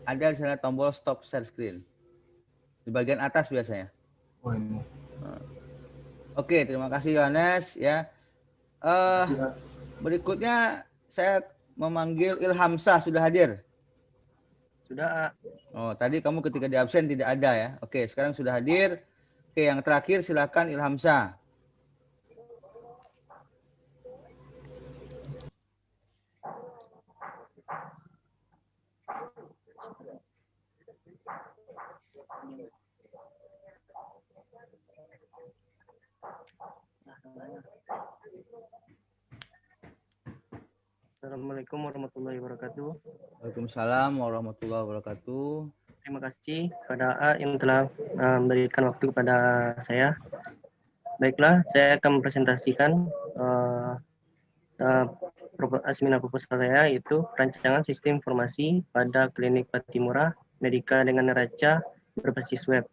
Ada di sana tombol stop share screen. Di bagian atas biasanya. Oh ini. Oke, terima kasih Yohanes ya. Berikutnya saya memanggil Ilhamsah, sudah hadir? Sudah. Oh, tadi kamu ketika di absen tidak ada ya. Oke, sekarang sudah hadir. Oke, yang terakhir silakan Ilhamsah. Assalamualaikum warahmatullahi wabarakatuh. Waalaikumsalam warahmatullahi wabarakatuh. Terima kasih kepada A yang telah memberikan waktu kepada saya. Baiklah, saya akan mempresentasikan seminar proposal saya, yaitu rancangan sistem informasi pada klinik Patimura Medika dengan neraca berbasis web.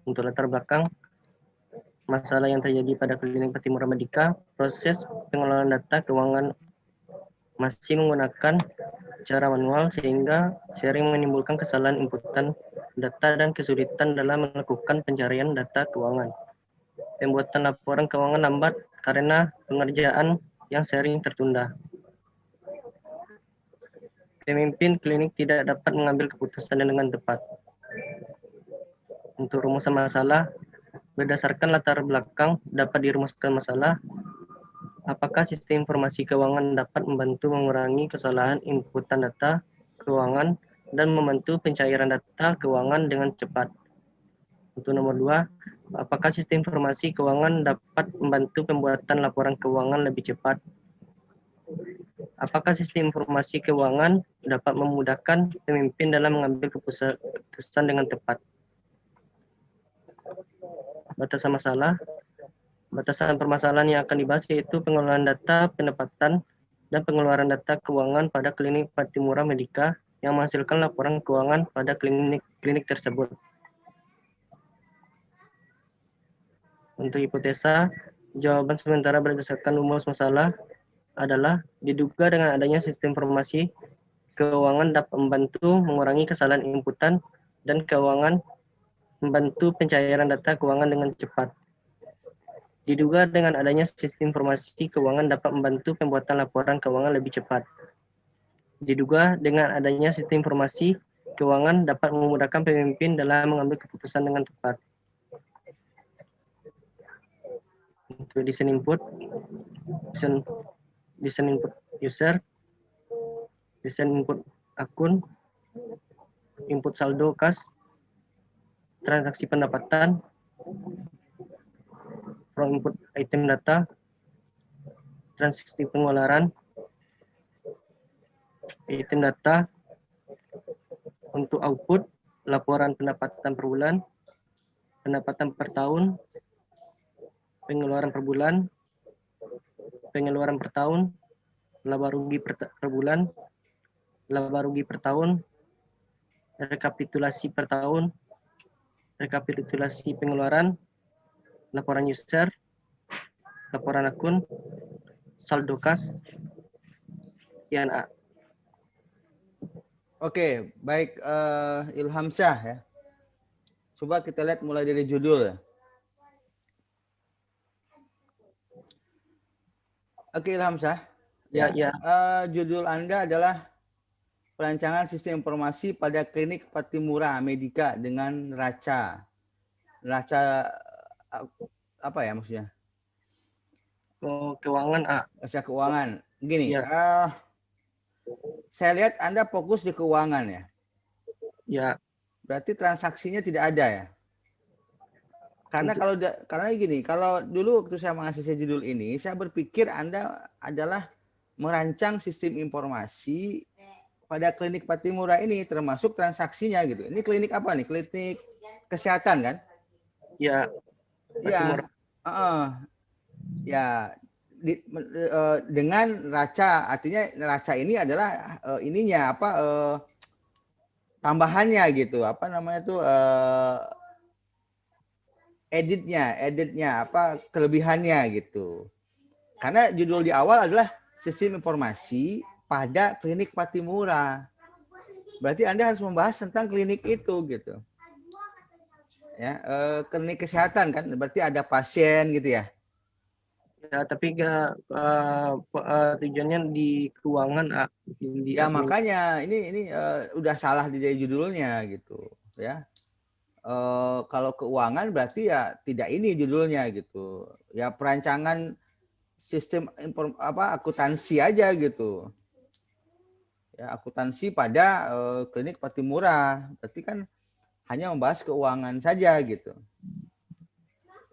Untuk latar belakang masalah yang terjadi pada klinik Patimura Medika, proses pengelolaan data keuangan masih menggunakan cara manual sehingga sering menimbulkan kesalahan inputan data dan kesulitan dalam melakukan pencarian data keuangan. Pembuatan laporan keuangan lambat karena pengerjaan yang sering tertunda. Pemimpin klinik tidak dapat mengambil keputusan dengan tepat. Untuk rumusan masalah, berdasarkan latar belakang dapat dirumuskan masalah. Apakah sistem informasi keuangan dapat membantu mengurangi kesalahan inputan data keuangan dan membantu pencairan data keuangan dengan cepat? Untuk nomor 2, apakah sistem informasi keuangan dapat membantu pembuatan laporan keuangan lebih cepat? Apakah sistem informasi keuangan dapat memudahkan pemimpin dalam mengambil keputusan dengan tepat? Batasan masalah. Batasan permasalahan yang akan dibahas yaitu pengelolaan data pendapatan dan pengeluaran data keuangan pada klinik Patimura Medika yang menghasilkan laporan keuangan pada klinik tersebut. Untuk hipotesa, jawaban sementara berdasarkan rumus masalah adalah diduga dengan adanya sistem informasi keuangan dapat membantu mengurangi kesalahan inputan dan keuangan membantu pencairan data keuangan dengan cepat. Diduga dengan adanya sistem informasi keuangan dapat membantu pembuatan laporan keuangan lebih cepat. Diduga dengan adanya sistem informasi keuangan dapat memudahkan pemimpin dalam mengambil keputusan dengan tepat. Untuk desain input user, desain input akun, input saldo kas, transaksi pendapatan, from input item data, transaksi pengeluaran, item data, untuk output, laporan pendapatan per bulan, pendapatan per tahun, pengeluaran per bulan, pengeluaran per tahun, laba rugi per bulan, laba rugi per tahun, rekapitulasi per tahun, rekapitulasi pengeluaran, laporan user, laporan akun, saldo kas, sekian A. Oke, baik Ilham Syah ya. Coba kita lihat mulai dari judul. Oke Ilham Syah. Ya. Judul Anda adalah perancangan sistem informasi pada klinik Patimura Medica dengan neraca. Neraca apa ya maksudnya? Keuangan A. Neraca keuangan. Gini, Ya. saya lihat Anda fokus di keuangan ya. Ya. Berarti transaksinya tidak ada ya? Karena karena gini, kalau dulu waktu saya mengasih judul ini, saya berpikir Anda adalah merancang sistem informasi pada klinik Patimura ini, termasuk transaksinya gitu. Ini klinik apa nih? Klinik kesehatan kan? Ya. Ya. Ya. Dengan neraca, artinya neraca ini adalah ininya apa? Tambahannya gitu. Apa namanya tuh? Editnya apa kelebihannya gitu. Karena judul di awal adalah sistem informasi pada klinik Patimura. Berarti Anda harus membahas tentang klinik itu gitu. Ya, klinik kesehatan kan, berarti ada pasien gitu ya. Ya, tapi tujuannya di keuangan A. Ya makanya ini udah salah di judulnya gitu ya. Kalau keuangan berarti ya tidak ini judulnya gitu. Ya perancangan sistem akuntansi aja gitu. Ya akuntansi pada klinik Patimura. Berarti kan hanya membahas keuangan saja gitu.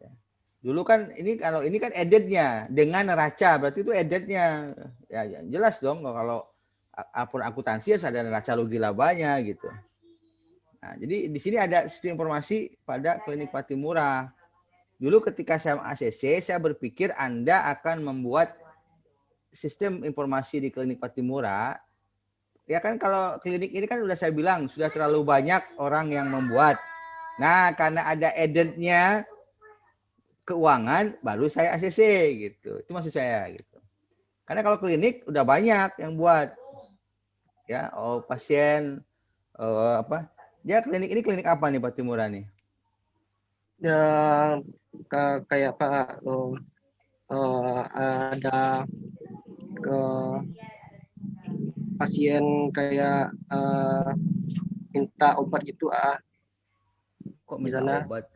Ya. Dulu kan kalau ini kan editnya dengan neraca, berarti itu editnya. Ya jelas dong kalau akuntansi harus ada neraca rugi labanya gitu. Nah, jadi di sini ada sistem informasi pada klinik Patimura. Dulu ketika saya ACC, saya berpikir Anda akan membuat sistem informasi di klinik Patimura. Ya kan kalau klinik ini kan sudah saya bilang, sudah terlalu banyak orang yang membuat. Nah, karena ada editnya keuangan, baru saya ACC gitu. Itu maksud saya gitu. Karena kalau klinik udah banyak yang buat. Ya, pasien dia klinik ini klinik apa nih Patimura nih? Ya kayak Pak ada ke pasien kayak minta obat gitu Kok minta obat?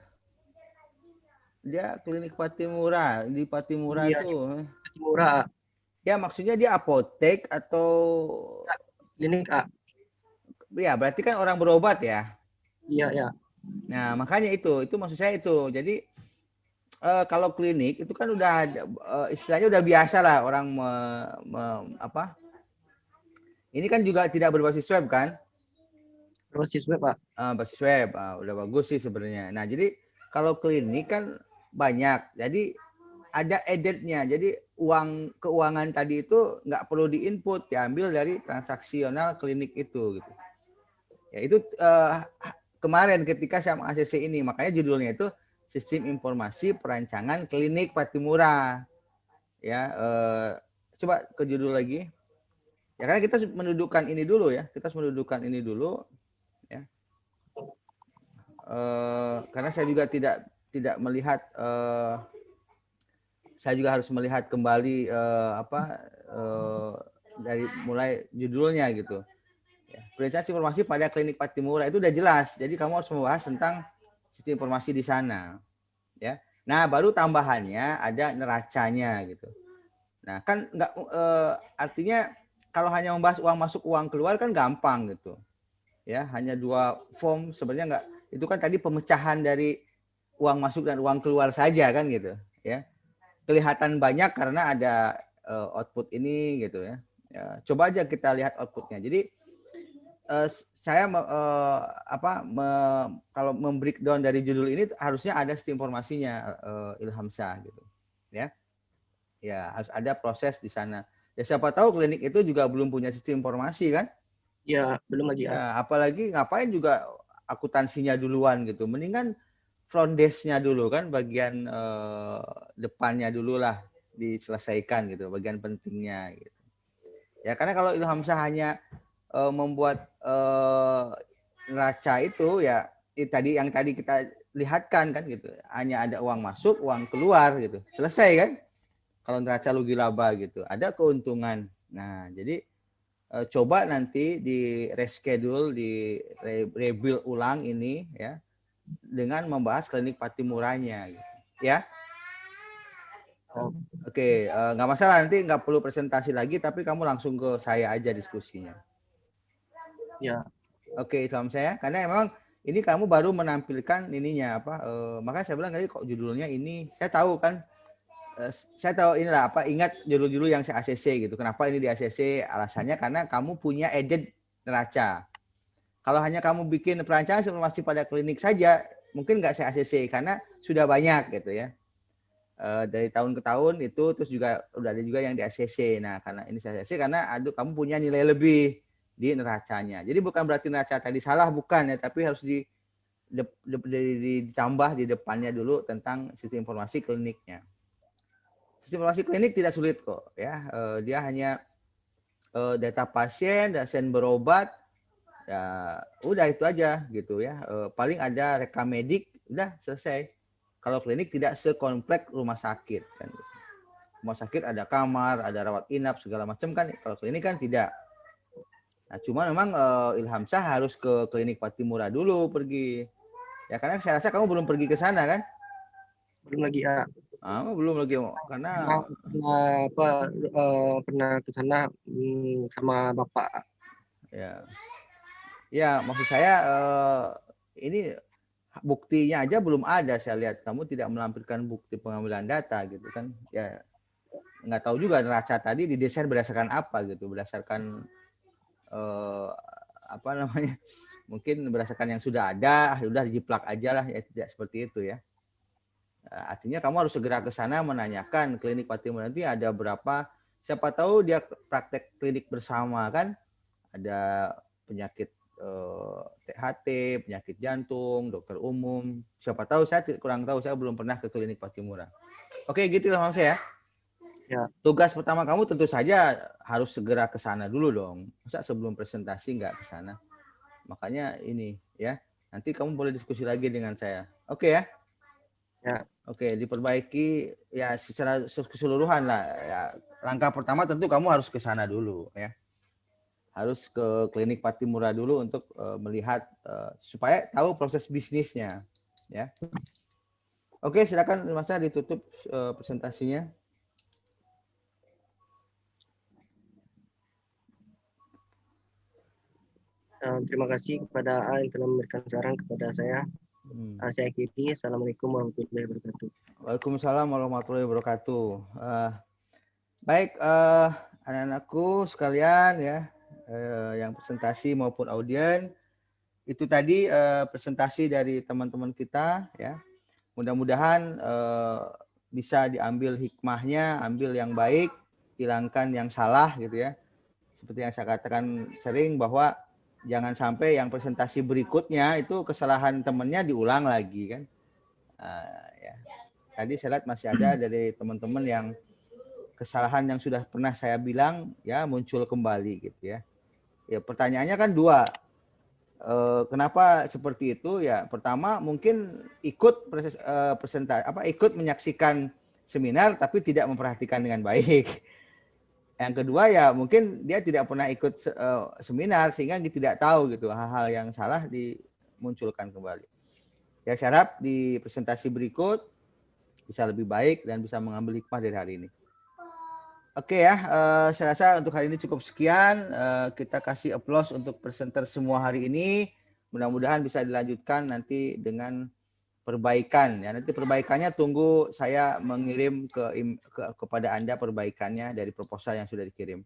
Dia klinik Patimura, di Patimura iya, tuh. Patimura. Ya maksudnya dia apotek atau klinik A. Ya berarti kan orang berobat ya. Iya ya. Nah makanya itu maksud saya itu. Jadi kalau klinik itu kan udah istilahnya udah biasa lah orang ini kan juga tidak berbasis web kan? Berbasis web Pak. Berbasis web, udah bagus sih sebenarnya. Nah jadi kalau klinik kan banyak, jadi ada editnya. Jadi keuangan tadi itu nggak perlu diinput, diambil dari transaksional klinik itu gitu. Ya itu kemarin ketika saya ACC ini, makanya judulnya itu Sistem Informasi Perancangan Klinik Patimura. Ya, coba ke judul lagi. Ya karena kita mendudukkan ini dulu ya, ya. Karena saya juga tidak melihat, saya juga harus melihat kembali dari mulai judulnya gitu. Perencanaan informasi pada klinik Patimura itu udah jelas. Jadi kamu harus membahas tentang sistem informasi di sana, ya. Nah, baru tambahannya ada neracanya gitu. Nah, kan nggak artinya kalau hanya membahas uang masuk uang keluar kan gampang gitu, ya. Hanya 2 form sebenarnya nggak. Itu kan tadi pemecahan dari uang masuk dan uang keluar saja kan gitu, ya. Kelihatan banyak karena ada output ini gitu ya. Coba aja kita lihat outputnya. Jadi saya kalau membreakdown dari judul ini harusnya ada sistem informasinya Ilham Syah gitu ya. Ya harus ada proses di sana. Ya siapa tahu klinik itu juga belum punya sistem informasi kan? Ya, belum lagi. Ya, apalagi ngapain juga akuntansinya duluan gitu. Mendingan front desk-nya dulu kan, bagian depannya dulu lah diselesaikan gitu, bagian pentingnya gitu. Ya karena kalau Ilham Syah hanya membuat neraca itu ya yang tadi kita lihatkan kan gitu, hanya ada uang masuk, uang keluar gitu, selesai kan? Kalau neraca rugi laba gitu, ada keuntungan. Nah jadi coba nanti di reschedule, di rebuild ulang ini ya, dengan membahas klinik Patimuranya gitu. Ya. Oke, nggak masalah, nanti nggak perlu presentasi lagi, tapi kamu langsung ke saya aja diskusinya. Ya. Oke, salam saya. Karena memang ini kamu baru menampilkan ininya apa? Makanya saya bilang tadi kok judulnya ini. Saya tahu kan. Saya tahu inilah apa. Ingat judul-judul yang saya ACC gitu. Kenapa ini di ACC? Alasannya karena kamu punya added neraca. Kalau hanya kamu bikin perancangan informasi pada klinik saja, mungkin nggak saya ACC karena sudah banyak gitu ya. Dari tahun ke tahun itu, terus juga udah ada juga yang di ACC. Nah, karena ini saya ACC karena kamu punya nilai lebih di neracanya. Jadi bukan berarti neraca tadi salah, bukan ya, tapi harus ditambah di depannya dulu tentang sistem informasi kliniknya. Sistem informasi klinik tidak sulit kok ya. Dia hanya data pasien berobat, ya udah itu aja gitu ya. Paling ada rekam medik, udah selesai. Kalau klinik tidak sekompleks rumah sakit kan. Rumah sakit ada kamar, ada rawat inap segala macam kan. Kalau klinik kan tidak. Nah, cuma memang Ilham Syah harus ke klinik Patimura dulu pergi. Ya karena saya rasa kamu belum pergi ke sana kan? Belum lagi, ya. Belum lagi karena pernah ke sana sama Bapak. Ya. Ya, maksud saya ini buktinya aja belum ada, saya lihat kamu tidak melampirkan bukti pengambilan data gitu kan. Ya nggak tahu juga neraca tadi didesain berdasarkan apa gitu, berdasarkan apa namanya, mungkin berdasarkan yang sudah ada, udah dijiplak aja lah ya, tidak seperti itu ya. Artinya kamu harus segera ke sana menanyakan klinik Patimura nanti ada berapa, siapa tahu dia praktek klinik bersama kan, ada penyakit THT, penyakit jantung, dokter umum, siapa tahu, saya kurang tahu, saya belum pernah ke klinik Patimura. Oke, gitu lah saya. Ya. Tugas pertama kamu tentu saja harus segera ke sana dulu dong. Masa sebelum presentasi nggak ke sana? Makanya ini ya, nanti kamu boleh diskusi lagi dengan saya. Oke ya? Ya. Oke, diperbaiki ya secara keseluruhan lah. Ya, langkah pertama tentu kamu harus ke sana dulu ya. Harus ke klinik Patimura dulu untuk melihat supaya tahu proses bisnisnya ya. Oke, silakan Mas ditutup presentasinya. Terima kasih kepada A yang telah memberikan saran kepada saya. Saya akhiri. Assalamualaikum warahmatullahi wabarakatuh. Waalaikumsalam warahmatullahi wabarakatuh. Baik, anak-anakku sekalian ya, yang presentasi maupun audien, itu tadi presentasi dari teman-teman kita ya. Mudah-mudahan bisa diambil hikmahnya, ambil yang baik, hilangkan yang salah gitu ya. Seperti yang saya katakan sering bahwa jangan sampai yang presentasi berikutnya itu kesalahan temannya diulang lagi kan. Ya. Tadi saya lihat masih ada dari teman-teman yang kesalahan yang sudah pernah saya bilang ya muncul kembali gitu ya. Ya pertanyaannya kan dua. Kenapa seperti itu ya? Pertama mungkin ikut ikut menyaksikan seminar tapi tidak memperhatikan dengan baik. Yang kedua ya mungkin dia tidak pernah ikut seminar sehingga dia tidak tahu gitu hal-hal yang salah dimunculkan kembali. Ya saya harap di presentasi berikut bisa lebih baik dan bisa mengambil hikmah dari hari ini. Oke ya, saya rasa untuk hari ini cukup sekian. Kita kasih applause untuk presenter semua hari ini. Mudah-mudahan bisa dilanjutkan nanti dengan perbaikan ya. Nanti perbaikannya tunggu saya mengirim kepada Anda perbaikannya dari proposal yang sudah dikirim.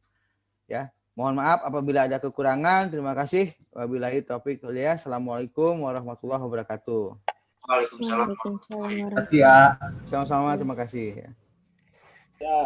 Ya. Mohon maaf apabila ada kekurangan. Terima kasih. Wabillahi taufik wal hidayah. Assalamualaikum warahmatullahi wabarakatuh. Waalaikumsalam. Terima kasih ya. Sama-sama, terima kasih. Ya.